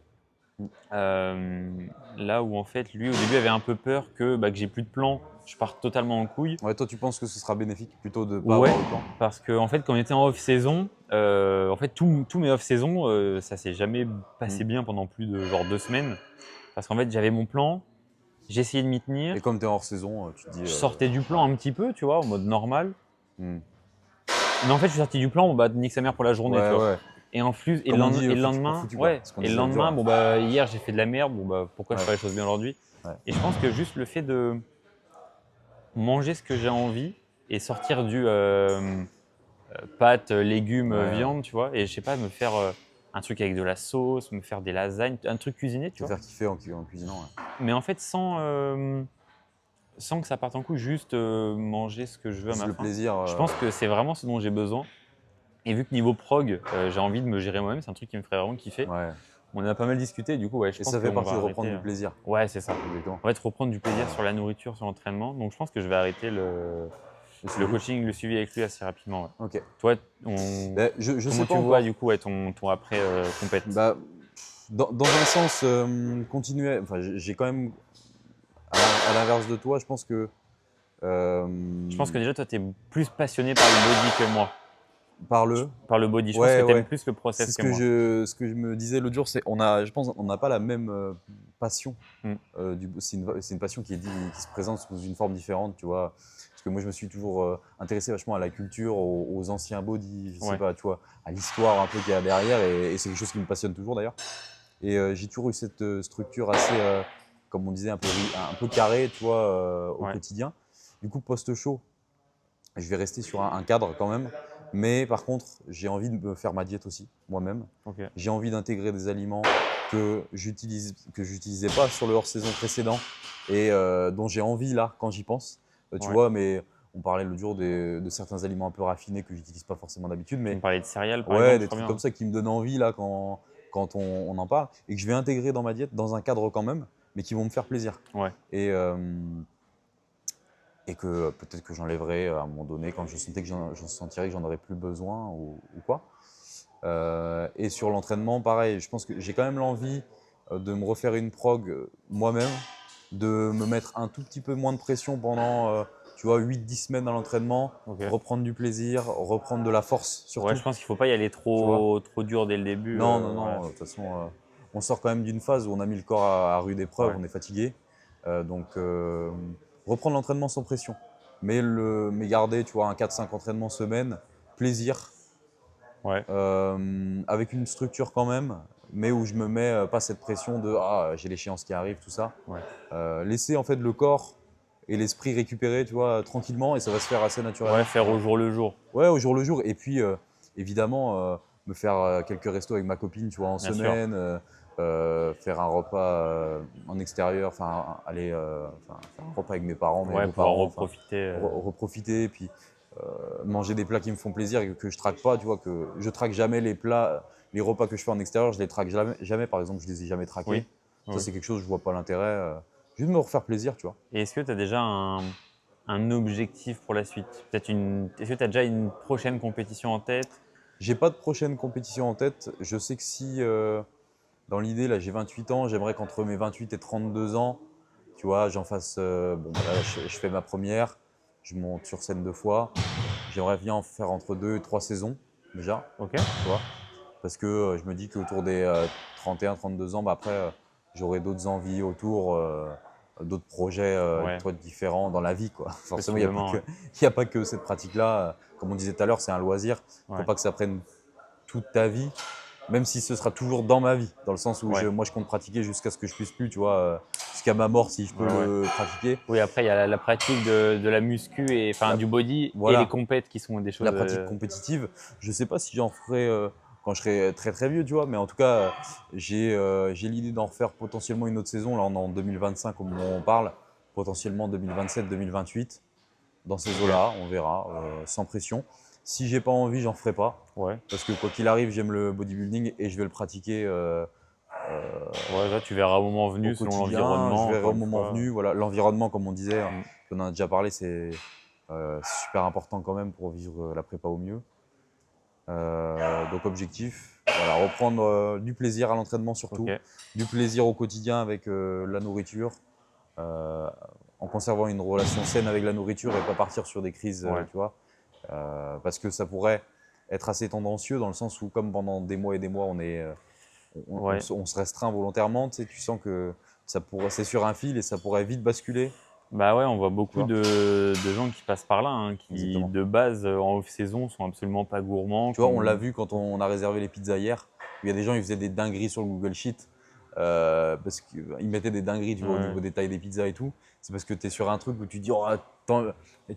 Mhm. Là où en fait, lui, au début, avait un peu peur que j'ai plus de plan, je parte totalement en couille. Ouais, toi, tu penses que ce sera bénéfique plutôt de ne pas Ouais, avoir le temps? parce que en fait, quand on était en off-saison, en fait, tous mes off-saison, ça s'est jamais passé Mhm. bien pendant plus de genre 2 semaines. Parce qu'en fait, j'avais mon plan, j'essayais de m'y Et tenir, comme tu es hors saison, tu te dis. je sortais du plan Ouais. un petit peu, tu vois, en mode normal. Mhm. Mais en fait, je suis sorti du plan, bon, bah, nique sa mère pour la journée, tu Ouais, vois. ouais. Et en plus, Comme on dit, et le foutu pour lendemain, foutu, quoi. ouais, Ce qu'on et le disait l'autre jour, lendemain, là. bon, bah, hier, j'ai fait de la merde, bon, bah, pourquoi je Ouais. ferais les choses bien aujourd'hui? Ouais. Et je pense que juste le fait de manger ce que j'ai envie et sortir du pâtes, légumes, Ouais. viande, tu vois, et je sais pas, me faire un truc avec de la sauce, me faire des lasagnes, un truc cuisiné, tu Te vois. faire kiffer en cuisinant. Ouais. Mais en fait, sans que ça parte en couille, juste manger ce que je veux à Juste ma le faim. plaisir. Je pense que c'est vraiment ce dont j'ai besoin. Et vu que niveau prog, j'ai envie de me gérer moi-même, c'est un truc qui me ferait vraiment kiffer. Ouais. On en a pas mal discuté, du coup, ouais, je Et pense ça fait qu'on va partie de arrêter. reprendre du plaisir. Ouais, c'est ça. Exactement. En fait, reprendre du plaisir sur la nourriture, sur l'entraînement. Donc, je pense que je vais arrêter Le le suivi. coaching, le suivi avec lui assez rapidement. Ouais. Ok. Toi, Je sais comment pas tu vois, du encore. coup, ouais, ton après compète? Bah, dans un sens, continuer. Enfin, j'ai quand même, à l'inverse de toi, je pense que Je pense que euh, déjà, toi, tu es plus passionné par le body que moi. par le. Par le body. Je pense que Ouais, tu aimes ouais. plus le C'est process que moi. ce que je me disais l'autre jour, c'est je pense on n'a pas la même passion. Mm. C'est une passion qui se présente sous une forme différente, tu vois. Parce que moi, je me suis toujours intéressé vachement à la culture, aux anciens body, je sais Ouais. pas, tu vois, à l'histoire un peu qu'il y a derrière, et c'est quelque chose qui me passionne toujours d'ailleurs. Et j'ai toujours eu cette structure assez, comme on disait, un peu carrée, tu vois, au Ouais. quotidien. Du coup, post-show, je vais rester sur un cadre quand même. Mais par contre, j'ai envie de me faire ma diète aussi, moi-même. Ok. J'ai envie d'intégrer des aliments que j'utilisais pas sur le hors-saison précédent et dont j'ai envie là quand j'y pense. Tu Ouais. vois, mais on parlait l'autre jour de certains aliments un peu raffinés que j'utilise pas forcément d'habitude, Tu mais me parlais de céréales, par ouais, exemple, je des crois trucs bien. comme Hein. ça qui me donnent envie là quand on en parle et que je vais intégrer dans ma diète dans un cadre quand même, mais qui vont me faire plaisir. Ouais. Et que peut-être que j'enlèverai à un moment donné quand je sentirais que j'en aurais plus besoin ou quoi. Et sur l'entraînement, pareil, je pense que j'ai quand même l'envie de me refaire une prog moi-même, de me mettre un tout petit peu moins de pression pendant, tu vois, 8-10 semaines à l'entraînement, reprendre du plaisir, reprendre de la force surtout. Ouais, je pense qu'il ne faut pas y aller trop dur dès le début. Non, de toute façon, on sort quand même d'une phase où on a mis le corps à rude épreuve, on est fatigué. Donc, reprendre l'entraînement sans pression. Mais garder, tu vois, un 4-5 entraînements semaine, plaisir, avec une structure quand même, mais où je me mets pas cette pression de j'ai l'échéance qui arrive, tout ça. Laisser en fait le corps et l'esprit récupérer, tu vois, tranquillement, et ça va se faire assez naturellement. Ouais, faire au jour le jour. Ouais, au jour le jour. Et puis, évidemment, me faire quelques restos avec ma copine, tu vois, en semaine, faire un repas en extérieur, enfin, aller faire un repas avec mes parents, mes beaux-parents, reprofiter. Reprofiter, puis manger des plats qui me font plaisir et que je traque pas, tu vois, que je traque jamais les plats, les repas que je fais en extérieur, je les traque jamais, par exemple, je les ai jamais traqués. Ça, c'est quelque chose, je vois pas l'intérêt. Juste me refaire plaisir, tu vois. Et est-ce que tu as déjà un objectif pour la suite? Est-ce que tu as déjà une prochaine compétition en tête? J'ai pas de prochaine compétition en tête. Je sais que si, dans l'idée, là, j'ai 28 ans, j'aimerais qu'entre mes 28 et 32 ans, tu vois, j'en fasse. Là, je fais ma première, je monte sur scène 2 fois. J'aimerais bien en faire entre 2 et 3 saisons, déjà. Tu vois, parce que je me dis qu'autour des 31-32 ans, après, j'aurai d'autres envies autour, d'autres projets différents dans la vie, quoi. Forcément, il n'y a pas que cette pratique-là. Comme on disait tout à l'heure, c'est un loisir. Il ne faut pas que ça prenne toute ta vie, même si ce sera toujours dans ma vie, dans le sens où moi, je compte pratiquer jusqu'à ce que je puisse plus, tu vois, jusqu'à ma mort si je peux le pratiquer. Oui, après, il y a la pratique de la muscu et du body et les compètes qui sont des choses. La pratique compétitive, je ne sais pas si j'en ferai quand je serai très très vieux, tu vois, mais en tout cas, j'ai l'idée d'en refaire potentiellement une autre saison. Là, on est en 2025 au moment où on parle, potentiellement 2027-2028. Dans ces eaux-là, on verra, sans pression. Si j'ai pas envie, j'en ferai pas. Parce que quoi qu'il arrive, j'aime le bodybuilding et je vais le pratiquer. Là, tu verras au moment venu, selon l'environnement. Je verrai au moment venu. Voilà, l'environnement, comme on disait, on en a déjà parlé, c'est super important quand même pour vivre la prépa au mieux. Donc objectif, voilà, reprendre du plaisir à l'entraînement surtout, du plaisir au quotidien avec la nourriture, en conservant une relation saine avec la nourriture et pas partir sur des crises, tu vois, parce que ça pourrait être assez tendancieux dans le sens où comme pendant des mois et des mois on se restreint volontairement, tu sais, tu sens que c'est sur un fil et ça pourrait vite basculer. Bah ouais, on voit beaucoup de gens qui passent par là, hein, qui de base en off-saison sont absolument pas gourmands. Tu vois, on l'a vu quand on a réservé les pizzas hier. Il y a des gens, ils faisaient des dingueries sur le Google Sheet parce qu'ils mettaient des dingueries, tu vois, au niveau des tailles des pizzas et tout. C'est parce que tu es sur un truc où tu dis, oh, attends,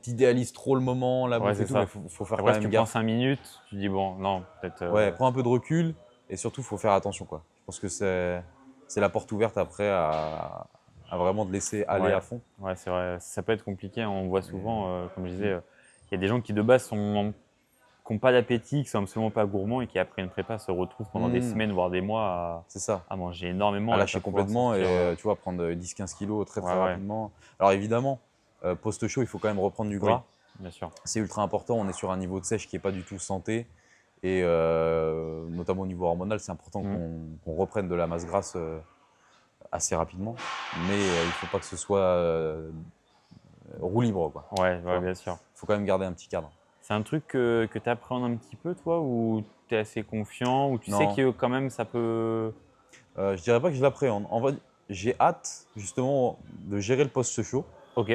tu idéalises trop le moment, la bouffe et tout, mais faut faire après, quand même si tu prends 5 minutes, tu dis, bon, non, peut-être… Ouais, prends un peu de recul et surtout, il faut faire attention, quoi. Je pense que c'est la porte ouverte après à vraiment te laisser aller à fond. Ouais, c'est vrai, ça peut être compliqué. On voit souvent, comme je disais, il y a des gens qui de base n'ont pas d'appétit, qui sont absolument pas gourmands et qui après une prépa se retrouvent pendant des semaines, voire des mois à manger énormément. À lâcher complètement et tu vois, prendre 10-15 kilos très rapidement. Alors évidemment, post-show, il faut quand même reprendre du gras. Bien sûr. C'est ultra important, on est sur un niveau de sèche qui n'est pas du tout santé. Et notamment au niveau hormonal, c'est important qu'on reprenne de la masse grasse assez rapidement. Mais il ne faut pas que ce soit roue libre, quoi. Ouais, bien sûr. Il faut quand même garder un petit cadre. C'est un truc que tu appréhendes un petit peu, toi, ou tu es assez confiant, ou tu sais que quand même ça peut… Je dirais pas que je l'appréhende. En vrai, j'ai hâte justement de gérer le post-show. Ok.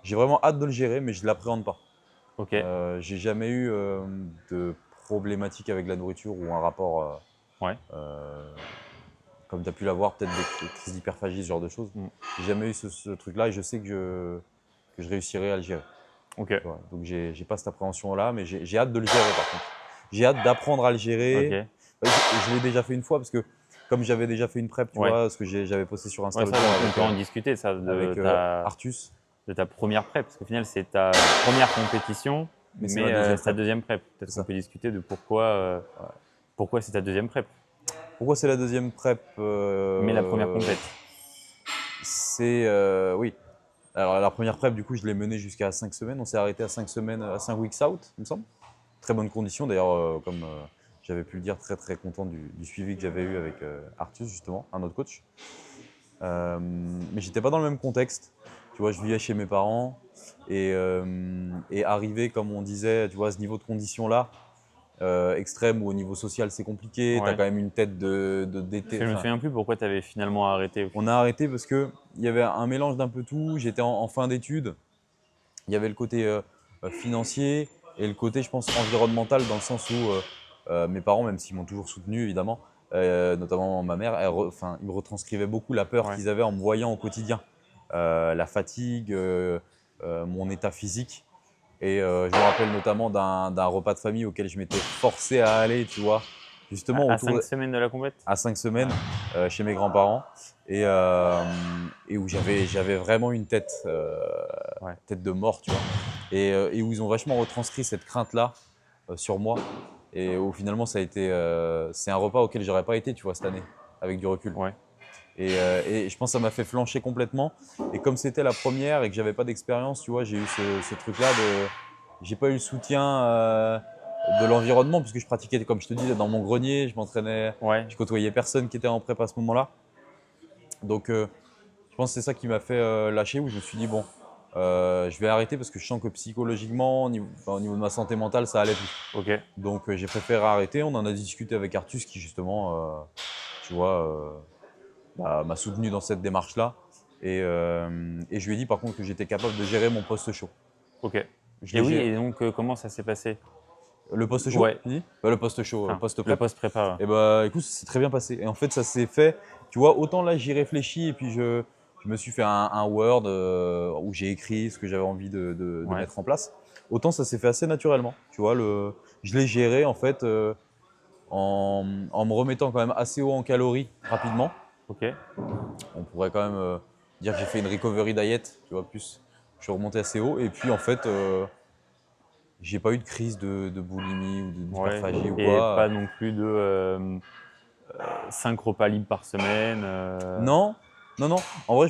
J'ai vraiment hâte de le gérer, mais je ne l'appréhende pas. Ok. J'ai jamais eu de problématique avec la nourriture ou un rapport comme tu as pu l'avoir, peut-être des crises d'hyperphagie, ce genre de choses. J'ai jamais eu ce truc-là et je sais que je réussirai à le gérer. Okay. Donc j'ai pas cette appréhension-là, mais j'ai hâte de le gérer par contre. J'ai hâte d'apprendre à le gérer. Okay. Je l'ai déjà fait une fois parce que comme j'avais déjà fait une prep, tu vois, ce que j'avais posté sur Instagram. On peut en discuter, ça, avec Artus. De ta première prep, parce qu'au final c'est ta première compétition, mais c'est ta deuxième prep. Peut-être qu'on peut discuter de pourquoi c'est ta deuxième prep. Pourquoi c'est la deuxième prep Mais la première complète. C'est oui. Alors la première prep, du coup, je l'ai menée jusqu'à 5 semaines. On s'est arrêté à 5 semaines, à 5 weeks out, il me semble. Très bonne condition. D'ailleurs, comme j'avais pu le dire, très très content du suivi que j'avais eu avec Arthus, justement, un autre coach. Mais j'étais pas dans le même contexte. Tu vois, je vivais chez mes parents et arrivé, comme on disait, tu vois, à ce niveau de condition-là, extrême ou au niveau social, c'est compliqué. Tu as Ouais. quand même une tête d'été. Je me Enfin, souviens plus pourquoi tu avais finalement arrêté. on a arrêté parce qu'il y avait un mélange d'un peu tout. J'étais en fin d'études. Il y avait le côté financier et le côté, je pense, environnemental, dans le sens où mes parents, même s'ils m'ont toujours soutenu, évidemment, notamment ma mère, ils me retranscrivaient beaucoup la peur Ouais. qu'ils avaient en me voyant au quotidien. La fatigue, mon état physique. Et je me rappelle notamment d'un repas de famille auquel je m'étais forcé à aller, tu vois, justement À autour 5 semaines de la complète? à 5 semaines chez mes grands-parents et où j'avais vraiment une tête, Ouais. tête de mort, tu vois, et où ils ont vachement retranscrit cette crainte-là sur moi. Et où finalement, ça a été, c'est un repas auquel j'aurais pas été, tu vois, cette année, avec du recul. Ouais. Et je pense que ça m'a fait flancher complètement. Et comme c'était la première et que j'avais pas d'expérience, tu vois, j'ai eu ce truc-là de, j'ai pas eu le soutien de l'environnement puisque je pratiquais, comme je te dis, dans mon grenier, je m'entraînais, Ouais. je côtoyais personne qui était en prépa à ce moment-là. Donc, je pense que c'est ça qui m'a fait lâcher, où je me suis dit bon, je vais arrêter parce que je sens que psychologiquement, au niveau de ma santé mentale, ça allait plus. Ok. Donc, j'ai préféré arrêter. On en a discuté avec Artus qui justement, tu vois. M'a soutenu dans cette démarche-là. Et je lui ai dit par contre que j'étais capable de gérer mon poste chaud. Ok. Je Et l'ai oui, géré. et donc comment ça s'est passé? Le poste chaud, Ouais. tu dis Le poste chaud, Enfin, poste le prep. post-prépa. Et bah écoute, c'est très bien passé. Et en fait, ça s'est fait, tu vois, autant là j'y réfléchis et puis je me suis fait un Word où j'ai écrit ce que j'avais envie de Ouais. mettre en place. Autant ça s'est fait assez naturellement. Tu vois, je l'ai géré en fait en me remettant quand même assez haut en calories rapidement. Ok. On pourrait quand même dire que j'ai fait une recovery diet, tu vois, plus. Je suis remonté assez haut et puis en fait, j'ai pas eu de crise de boulimie ou Ouais. d'hyperphagie ou Et pas quoi. non plus de 5 repas libres par semaine. Non, non, non. En vrai,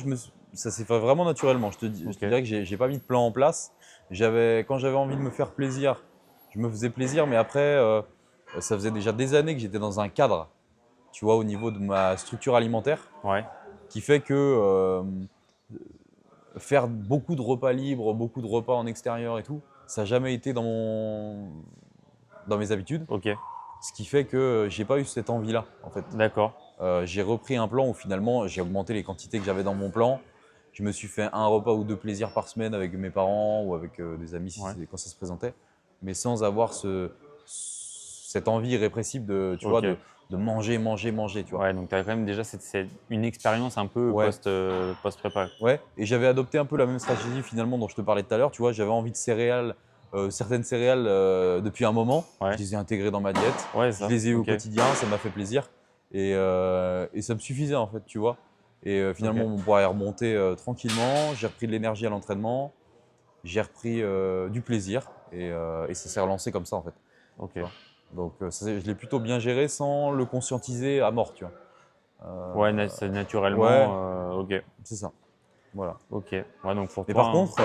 ça s'est fait vraiment naturellement. Je te Ok. dirais que j'ai pas mis de plan en place. Quand j'avais envie de me faire plaisir, je me faisais plaisir, mais après, ça faisait déjà des années que j'étais dans un cadre, tu vois, au niveau de ma structure alimentaire, Ouais. qui fait que faire beaucoup de repas libres, beaucoup de repas en extérieur et tout, ça n'a jamais été dans mes habitudes. Ok. Ce qui fait que j'ai pas eu cette envie-là, en fait. D'accord. J'ai repris un plan où finalement j'ai augmenté les quantités que j'avais dans mon plan. Je me suis fait un repas ou deux plaisirs par semaine avec mes parents ou avec des amis Ouais. quand ça se présentait, mais sans avoir cette envie irrépressible tu vois, Ok. de manger, manger, manger, tu vois. Ouais, donc tu as quand même déjà une expérience un peu Ouais. post-prépa. Ouais, et j'avais adopté un peu la même stratégie finalement dont je te parlais tout à l'heure. Tu vois, j'avais envie de céréales, certaines céréales depuis un moment. Je Ouais. les ai intégrées dans ma diète. Ouais, Je ça. les ai eu au Ok. quotidien, ça m'a fait plaisir. Et ça me suffisait en fait, tu vois. Et finalement, Ok. mon poids est remonté tranquillement. J'ai repris de l'énergie à l'entraînement. J'ai repris du plaisir. Et ça s'est relancé comme ça en fait. Ok. Tu vois. Donc je l'ai plutôt bien géré sans le conscientiser à mort, tu vois. Ouais, Ouais, naturellement. Ok. c'est ça. Voilà. Ok. Ouais, donc pour Mais toi, par contre,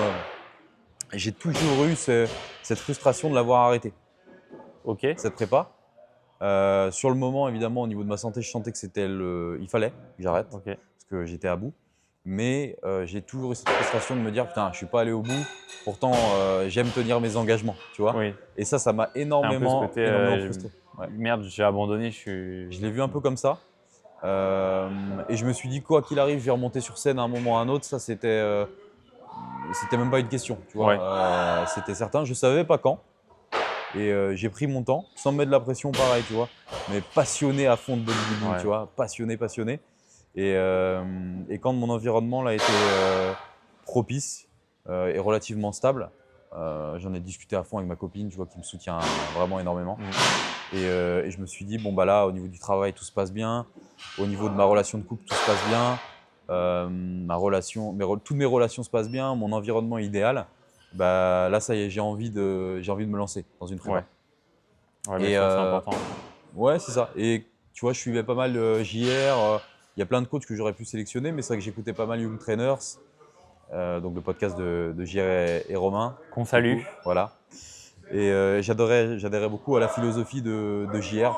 j'ai toujours eu cette frustration de l'avoir arrêté, ok. cette prépa. Sur le moment, évidemment, au niveau de ma santé, je sentais que il fallait que j'arrête Ok. parce que j'étais à bout. Mais j'ai toujours eu cette frustration de me dire, putain, je suis pas allé au bout. Pourtant, j'aime tenir mes engagements, tu vois. Oui. Et ça m'a C'est un peu ce énormément, côté énormément frustré. Ouais. merde, j'ai abandonné, je Je suis. l'ai vu un peu comme ça. Et je me suis dit, quoi qu'il arrive, je vais remonter sur scène à un moment ou à un autre. Ça, c'était même pas une question, tu vois. Ouais. C'était certain. Je savais pas quand. Et j'ai pris mon temps, sans me mettre de la pression, pareil, tu vois. Mais passionné à fond de bodybuilding, Ouais. tu vois. Passionné, passionné. Et quand mon environnement là, était propice et relativement stable, j'en ai discuté à fond avec ma copine, tu vois, qui me soutient vraiment énormément. Et je me suis dit, bon, bah là, au niveau du travail, tout se passe bien. Au niveau de ma relation de couple, tout se passe bien. Toutes mes relations se passent bien. Mon environnement est idéal. Bah, là, ça y est, j'ai envie de me lancer dans une prépa. Ouais. Ouais, bien Et sûr, c'est important. ouais, c'est ça. Et tu vois, je suivais pas mal JR. Il y a plein de coachs que j'aurais pu sélectionner, mais c'est vrai que j'écoutais pas mal Young Trainers, donc le podcast de JR et Romain. Qu'on salue. Du coup, voilà. Et j'adhérais beaucoup à la philosophie de JR.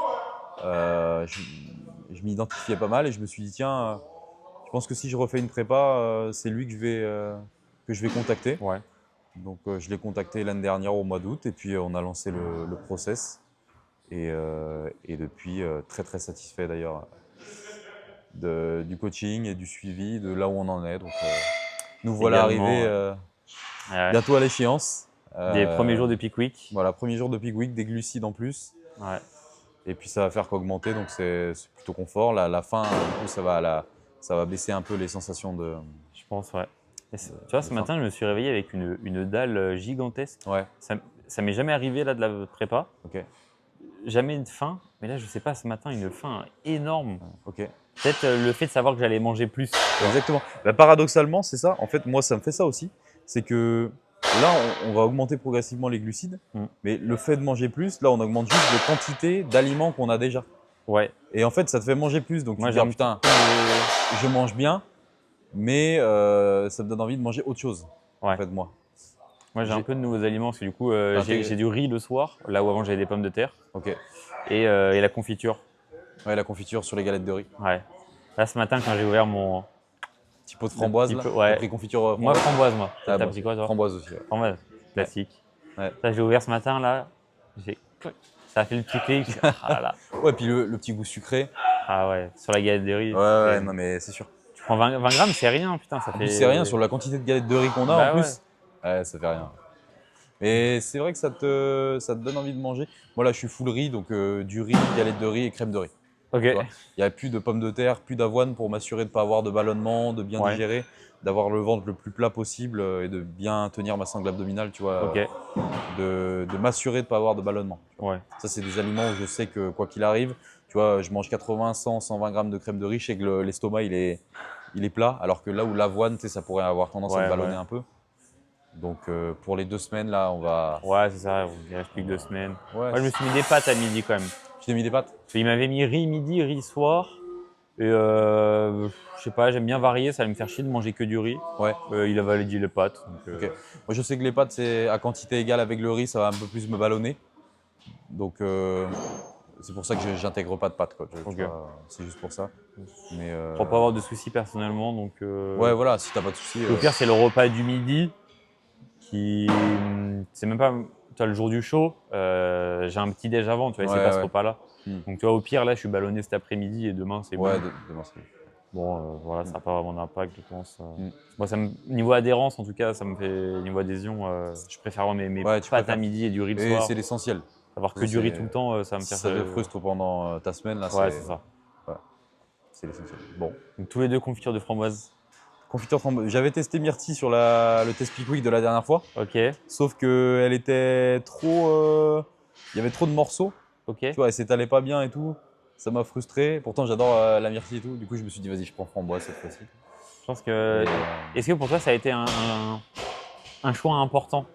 Je m'identifiais pas mal et je me suis dit, tiens, je pense que si je refais une prépa, c'est lui que je vais contacter. Ouais. Donc je l'ai contacté l'année dernière au mois d'août et puis on a lancé le process. Et depuis, très très satisfait d'ailleurs du coaching et du suivi, de là où on en est. Donc nous voilà Également, arrivés ouais. bientôt à l'échéance. Des premiers jours de Peak Week. Voilà, premier jour de Peak Week, des glucides en plus. Ouais. Et puis ça va faire qu'augmenter, donc c'est plutôt confort. La fin, du coup, ça va baisser un peu les sensations de. Je pense, ouais. Et tu vois, ce matin, je me suis réveillé avec une dalle gigantesque. Ouais, Ça m'est jamais arrivé là de la prépa. ok, Jamais de faim. Mais là, je sais pas, ce matin, une faim énorme. ok. Peut-être le fait de savoir que j'allais manger plus. Exactement. Bah, paradoxalement, c'est ça. En fait, moi, ça me fait ça aussi. C'est que là, on va augmenter progressivement les glucides, mais le fait de manger plus, là, on augmente juste la quantité d'aliments qu'on a déjà. Ouais. Et en fait, ça te fait manger plus. Donc, Moi, tu te dis, ah, putain, je mange bien, mais ça me donne envie de manger autre chose. Ouais. En fait, moi. Moi, j'ai un peu de nouveaux aliments parce que du coup, Intégré. j'ai du riz le soir, là où avant j'avais des pommes de terre, Ok. et la confiture. Ouais, la confiture sur les galettes de riz. Ouais. Là, ce matin, quand j'ai ouvert mon. Petit pot de framboise, petit là. peu, ouais. T'as pris confiture Moi, framboise, moi. Ah, T'as bon. pris quoi, toi? Framboise aussi. Ouais. Framboise, classique. Ouais. Ça, j'ai ouvert ce matin, là. Ça a fait le petit clic. Ah là là. Ouais, puis le petit goût sucré. Ah ouais, sur la galette de riz. Ouais, non, mais c'est sûr. Tu prends 20 grammes, c'est rien, putain. Ça En fait. plus, c'est rien sur la quantité de galettes de riz qu'on a Bah en plus. Ouais, ça fait rien. Mais c'est vrai que ça te donne envie de manger. Moi là, je suis full riz, donc du riz, galettes de riz et crème de riz. Ok. Tu vois, il n'y a plus de pommes de terre, plus d'avoine pour m'assurer de ne pas avoir de ballonnement, de bien digérer, d'avoir le ventre le plus plat possible et de bien tenir ma sangle abdominale, tu vois. Ok. De m'assurer de ne pas avoir de ballonnement. Ouais. Ça, c'est des aliments où je sais que quoi qu'il arrive, tu vois, je mange 80, 100, 120 grammes de crème de riz, je sais que l'estomac il est plat, alors que là où l'avoine, tu sais, ça pourrait avoir tendance à te ballonner un peu. Donc pour les 2 semaines là, on va. Ouais, c'est ça, il reste plus que 2 semaines. Ouais, Moi, je me suis mis des pâtes à midi quand même. Tu t'es mis des pâtes? Il m'avait mis riz midi, riz soir. Et je sais pas, j'aime bien varier, ça va me faire chier de manger que du riz. Ouais. Il avait dit les pâtes. Donc, Ok. Moi je sais que les pâtes, c'est à quantité égale avec le riz, ça va un peu plus me ballonner. Donc c'est pour ça que j'intègre pas de pâtes, quoi. C'est juste pour ça. Mais pour pas avoir de soucis personnellement. Donc, ouais, voilà, si t'as pas de soucis. Le pire, c'est le repas du midi qui. C'est même pas. Tu vois, le jour du show, j'ai un petit déj avant, tu vois, c'est pas ce repas-là. Donc, tu vois, au pire, là, je suis ballonné cet après-midi et demain, c'est bon. Ouais, demain, c'est bon. Bon, voilà, ça n'a pas vraiment d'impact, je pense. Moi, niveau adhérence, en tout cas, ça me fait. Niveau adhésion, je préfère avoir mes pâtes à midi et du riz le soir. C'est l'essentiel. Avoir que du riz tout le temps, ça me fait. Ça te frustre pendant ta semaine, là. Ouais, c'est ça. Ouais. C'est l'essentiel. Bon. Donc, tous les deux confitures de framboise. Confiture framboise. J'avais testé Myrtille sur le test Peak Week de la dernière fois. Ok. Sauf qu'elle était trop. Il y avait trop de morceaux. Ok. Tu vois, elle s'étalait pas bien et tout. Ça m'a frustré. Pourtant, j'adore la myrtille et tout. Du coup, je me suis dit, vas-y, je prends framboise cette fois-ci. Je pense que. Est-ce que pour toi, ça a été un choix important,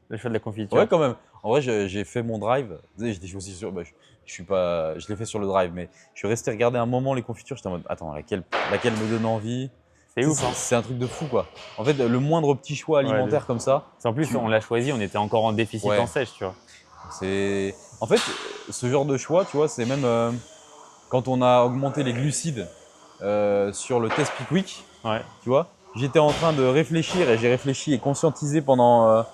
le choix de la confiture? Ouais, quand même. En vrai, j'ai fait mon drive. J'étais aussi sûr. Je l'ai fait sur le drive, mais je suis resté regarder un moment les confitures. J'étais en mode, attends, laquelle me donne envie? C'est ouf. C'est un truc de fou, quoi. En fait, le moindre petit choix alimentaire comme ça. En plus, on l'a choisi, on était encore en déficit en sèche, tu vois. En fait, ce genre de choix, tu vois, c'est même quand on a augmenté les glucides sur le test Peak Week, tu vois, j'étais en train de réfléchir et j'ai réfléchi et conscientisé pendant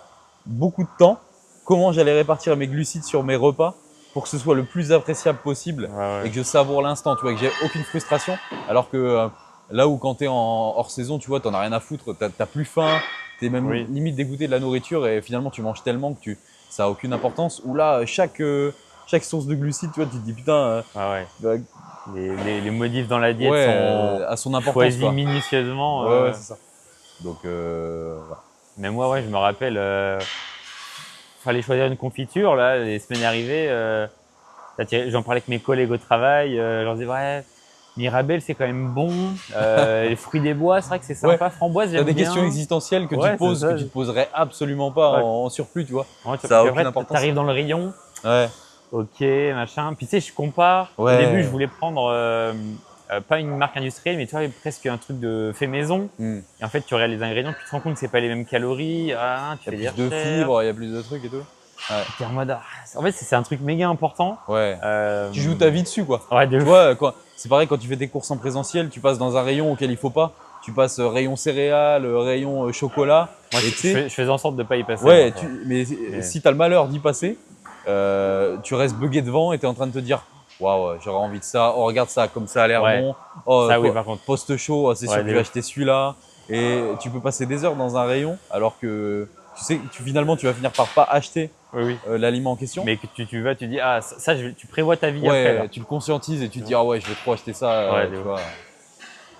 beaucoup de temps comment j'allais répartir mes glucides sur mes repas pour que ce soit le plus appréciable possible et que je savoure l'instant, tu vois, que j'ai aucune frustration. Alors que là où quand tu es en hors saison, tu vois, t'en as rien à foutre, t'as plus faim, t'es même limite dégoûté de la nourriture et finalement tu manges tellement que ça a aucune importance. Ou là, chaque source de glucides, tu vois, tu te dis putain. Les modifs dans la diète sont à son importance, choisis minutieusement. Ouais, c'est ça. Donc, voilà. Mais moi, je me rappelle, fallait choisir une confiture là, les semaines arrivées. J'en parlais avec mes collègues au travail. Je leur disais ouais, Mirabelle c'est quand même bon. Les fruits des bois, c'est vrai que c'est sympa. Framboise, j'aime bien. T'as des questions existentielles que tu te poses, que tu te poserais absolument pas en surplus, tu vois. Ça a aucune importance. T'arrives dans le rayon. Ouais. ok, machin. Puis tu sais, je compare. Au Ouais. début, je voulais prendre pas une marque industrielle, mais tu vois, presque un truc de fait maison. Hmm. Et en fait, tu regardes les ingrédients, tu te rends compte que c'est pas les mêmes calories. Ah, tu Il y fais a des plus de recherches. fibres, il y a plus de trucs et tout. Ouais. T'es en mode, en fait, c'est un truc méga important. Ouais. Euh, Tu joues ta vie dessus, quoi. Ouais, de Tu ouf. vois, c'est pareil quand tu fais tes courses en présentiel, tu passes dans un rayon auquel il faut pas. Tu passes rayon céréales, rayon chocolat. Moi, Et tu sais, je faisais en sorte de pas y passer. Moi, ouais, ça. mais Mais si tu as le malheur d'y passer, tu restes bugué devant et tu es en train de te dire waouh, j'aurais envie de ça. Oh, regarde ça, comme ça a l'air ouais, bon. Oh, ça oui, par contre. post chaud, oh, c'est sûr Ouais, que je de vais ouf. acheter celui-là. Et tu peux passer des heures dans un rayon alors que tu sais que finalement tu vas finir par pas acheter Oui, oui. l'aliment en question. Mais que tu vas, tu dis, tu prévois ta vie après, là. Ouais, tu le conscientises et tu te dis ah ouais, je vais trop acheter ça, Ouais, de tu ouf. vois.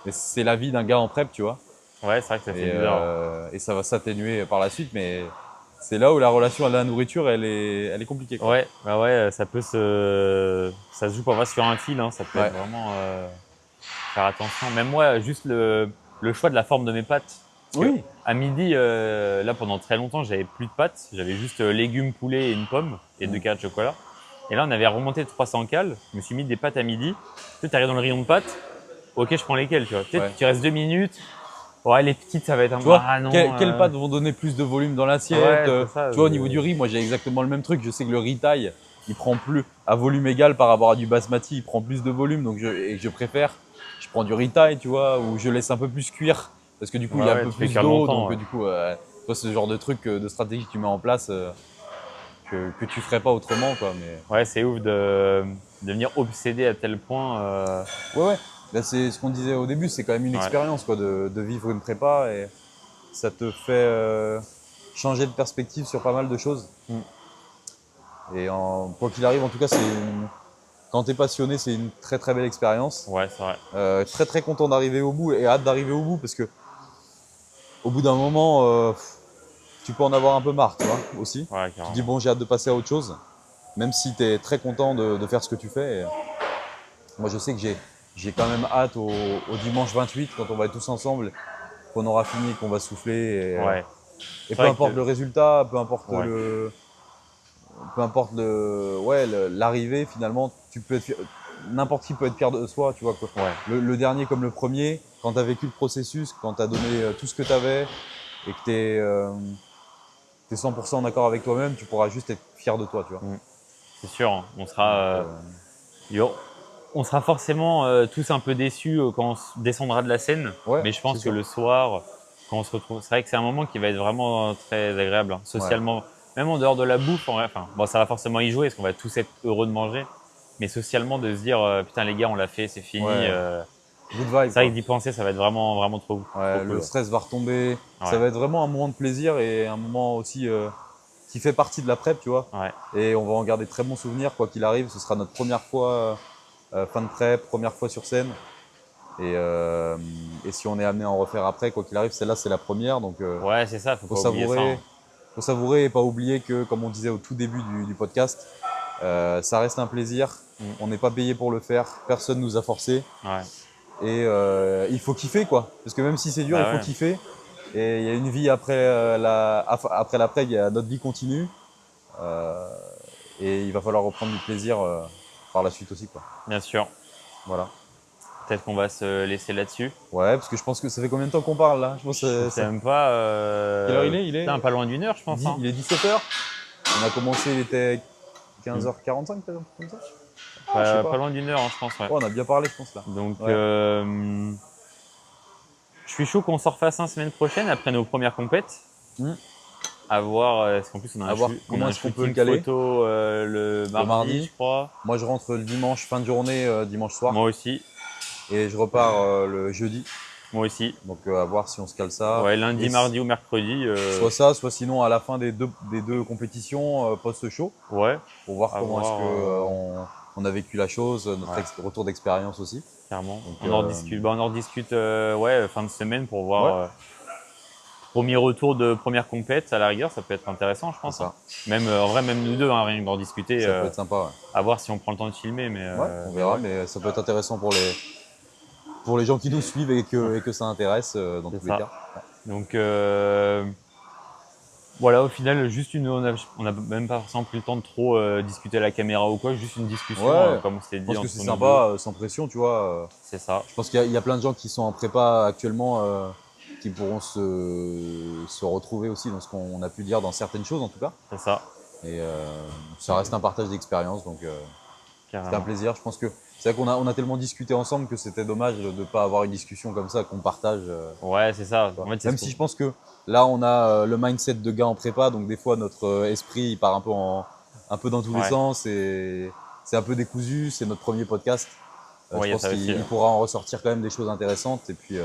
Mais c'est la vie d'un gars en prep, tu vois. Ouais, c'est vrai que ça fait bizarre. Et ça va s'atténuer par la suite, mais c'est là où la relation à la nourriture, elle est compliquée, quoi. Ouais, bah ouais, ça se joue parfois sur un fil, hein, ça peut Ouais. être vraiment faire attention. Même moi, juste le choix de la forme de mes pâtes. Parce que Oui. à midi, là pendant très longtemps, j'avais plus de pâtes, j'avais juste légumes, poulet et une pomme et 2 carrés de chocolat. Et là, on avait remonté de 300 cales. Je me suis mis des pâtes à midi. Tu arrives dans le rayon de pâtes. Ok, je prends lesquelles, tu vois. Peut-être Ouais. tu restes 2 minutes. Ouais, les petites, ça va être un Tu peu. vois, Ah non. quelles pâtes vont donner plus de volume dans l'assiette Ouais, c'est ça. Tu vois, au niveau du riz, moi j'ai exactement le même truc. Je sais que le riz taille, il prend plus à volume égal par rapport à du basmati, il prend plus de volume, donc je préfère. Je prends du riz taille, tu vois, ou je laisse un peu plus cuire parce que du coup il y a un Ouais, peu tu fais plus cuire d'eau, longtemps. donc Ouais. du coup, toi, c'est ce genre de truc, de stratégie que tu mets en place que tu ferais pas autrement, quoi. Mais Ouais, c'est ouf de devenir obsédé à tel point. ouais, ouais. Là, c'est ce qu'on disait au début, c'est quand même une Ouais. expérience, quoi, de vivre une prépa et ça te fait changer de perspective sur pas mal de choses. Mm. Et quoi qu'il arrive, en tout cas, quand tu es passionné, c'est une très très belle expérience. Ouais, c'est vrai. Très très content d'arriver au bout et hâte d'arriver au bout parce que au bout d'un moment, tu peux en avoir un peu marre, tu vois, aussi. Ouais, Tu te dis, carrément. bon, j'ai hâte de passer à autre chose, même si tu es très content de faire ce que tu fais. Et moi, je sais que j'ai quand même hâte au dimanche 28 quand on va être tous ensemble, qu'on aura fini, qu'on va souffler. Ouais. Et C'est peu vrai importe que. le résultat, Ouais. peu importe l'arrivée, finalement, n'importe qui peut être fier de soi, tu vois quoi. Ouais. Le dernier comme le premier, quand tu as vécu le processus, quand tu as donné tout ce que tu avais et que tu es 100% en accord avec toi-même, tu pourras juste être fier de toi, tu vois. Mm. C'est sûr, hein. Donc, Yo- on sera forcément tous un peu déçus quand on descendra de la scène. ouais, Mais je c'est pense que sûr. le soir, quand on se retrouve, c'est vrai que c'est un moment qui va être vraiment très agréable, hein, Ouais. socialement. Même en dehors de la bouffe, en vrai, enfin, bon, ça va forcément y jouer, parce qu'on va tous être heureux de manger. Mais socialement, de se dire, putain, les gars, on l'a fait, c'est fini. Ouais. Good vibe, C'est vrai quoi. que d'y penser, ça va être vraiment, vraiment trop, trop Ouais, cool. le Ouais. stress va retomber. Ça Ouais. va être vraiment un moment de plaisir et un moment aussi qui fait partie de la prep, tu vois. Ouais. Et on va en garder de très bons souvenirs, quoi qu'il arrive. Ce sera notre première fois fin de prep, première fois sur scène. Et si on est amené à en refaire après, quoi qu'il arrive, celle-là, c'est la première. Donc, Ouais, c'est ça, faut faut pas oublier ça. savourer. Hein. Faut savourer et pas oublier que, comme on disait au tout début du podcast, ça reste un plaisir. Mm. On n'est pas payé pour le faire. Personne nous a forcé. Ouais. Et il faut kiffer, quoi. Parce que même si c'est dur, il Bah faut ouais. kiffer. Et il y a une vie après après l'après, il y a notre vie continue. Euh, et il va falloir reprendre du plaisir par la suite aussi, quoi. Bien sûr. Voilà. Peut-être qu'on va se laisser là-dessus. Ouais, parce que je pense que ça fait combien de temps qu'on parle là? Je pense Je que sais même pas. Quelle heure il est? Putain, pas loin d'une heure, je pense. Hein. Il est 17h. On a commencé, il était Mm. 15h45, peut-être, comme ça. Je sais Pas pas. loin d'une heure, hein, je pense. Ouais. Oh, on a bien parlé, je pense là. Donc, Ouais. je suis chaud qu'on s'en refasse un semaine prochaine après nos premières compètes. Mm. À voir, parce qu'en plus on a À voir comment on a un est-ce qu'on peut shooting le caler. photo le mardi, je crois. Moi, je rentre le dimanche, fin de journée, dimanche soir. Moi aussi, Et je repars le jeudi. moi aussi. Donc, à voir si on se cale ça. Ouais, lundi, Et mardi ou mercredi. soit ça, soit sinon à la fin des deux compétitions post-show. Ouais, Pour voir à comment est-ce voir, que on a vécu la chose, notre ouais. retour d'expérience aussi. Clairement. Donc, On en rediscute. Bah, on en rediscute ouais, fin de semaine pour voir. Ouais. Premier retour de première compète à la rigueur, ça peut être intéressant, je pense. C'est ça. Hein. Même en vrai, même nous deux, hein, rien que d'en discuter. Ça peut être sympa, ouais. À voir si on prend le temps de filmer, mais. Ouais, on verra, ouais. mais ça peut être intéressant pour les gens qui nous suivent et que ça intéresse dans C'est tous les ça. cas. Donc, Voilà, au final, juste on a même pas forcément pris le temps de trop discuter à la caméra ou quoi, juste une discussion, Ouais, comme on s'était je dit pense que entre c'est nous deux. sympa, sans pression, tu vois. C'est ça, Je pense qu'il y a plein de gens qui sont en prépa actuellement qui pourront se retrouver aussi dans ce qu'on a pu dire dans certaines choses en tout cas. c'est ça, Et ça reste un partage d'expérience, donc c'était un carrément. plaisir. Je pense que c'est vrai qu'on a tellement discuté ensemble que c'était dommage de ne pas avoir une discussion comme ça qu'on partage. Ouais, c'est ça. Quoi. En fait, c'est Même si je pense que là on a le mindset de gars en prépa, donc des fois notre esprit il part un peu dans tous les Ouais, sens et c'est un peu décousu. C'est notre premier podcast. ouais, Je il y a pense ça aussi. qu'il pourra en ressortir quand même des choses intéressantes. Et puis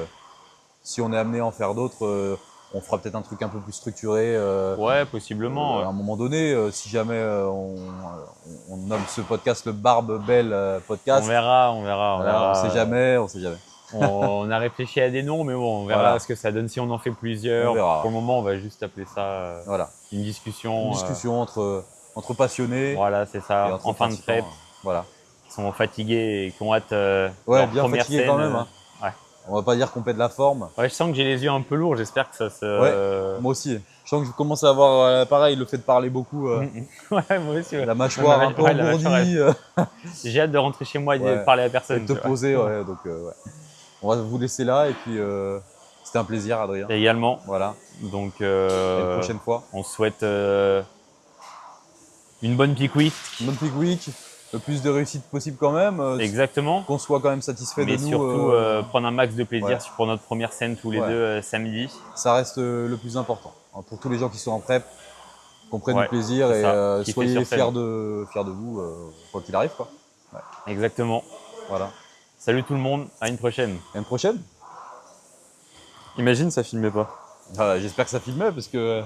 si on est amené à en faire d'autres, on fera peut-être un truc un peu plus structuré. Ouais, possiblement. À un moment donné, si jamais on nomme ce podcast le Barbe Belle podcast, On verra, on voilà, on verra. sait jamais, on sait jamais. On a réfléchi à des noms, mais bon, on verra Voilà. ce que ça donne si on en fait On plusieurs. verra. Pour le moment, on va juste appeler ça Voilà. une Une discussion. discussion entre passionnés Voilà, c'est et ça. entre En fin de pratiquants. prep, Voilà. qui sont fatigués et qui ont hâte Ouais, leur bien première fatigué scène. quand même. Hein. Ouais. On va pas dire qu'on pète la forme. Ouais, je sens que j'ai les yeux un peu lourds. J'espère que ça Ouais, se. moi aussi. Je sens que je commence à avoir, pareil, le fait de parler beaucoup, Ouais, moi aussi. Ouais. la mâchoire un peu Ouais, la mâchoire, engourdie. j'ai hâte de rentrer chez moi et de Ouais. parler à Et personne. de te tu vois. poser, ouais. Donc, ouais. On va vous laisser là et puis c'était un plaisir, Adrien. Et également. Voilà. Donc, À une prochaine fois. on souhaite une bonne peak week. Une bonne peak week, le plus de réussite possible quand même. Exactement. Qu'on soit quand même satisfait Mais de nous. surtout, prendre un max de plaisir ouais. pour notre première scène tous les Ouais. deux samedi. Ça reste le plus important. Pour tous les gens qui sont en prep, qu'on prenne Ouais, du plaisir c'est et ça. Kiffer soyez sur scène. fiers de vous, quoi qu'il arrive. Quoi. Exactement. Voilà. Salut tout le monde, à une prochaine. À une prochaine. Imagine, ça filmait pas. J'espère que ça filmait parce que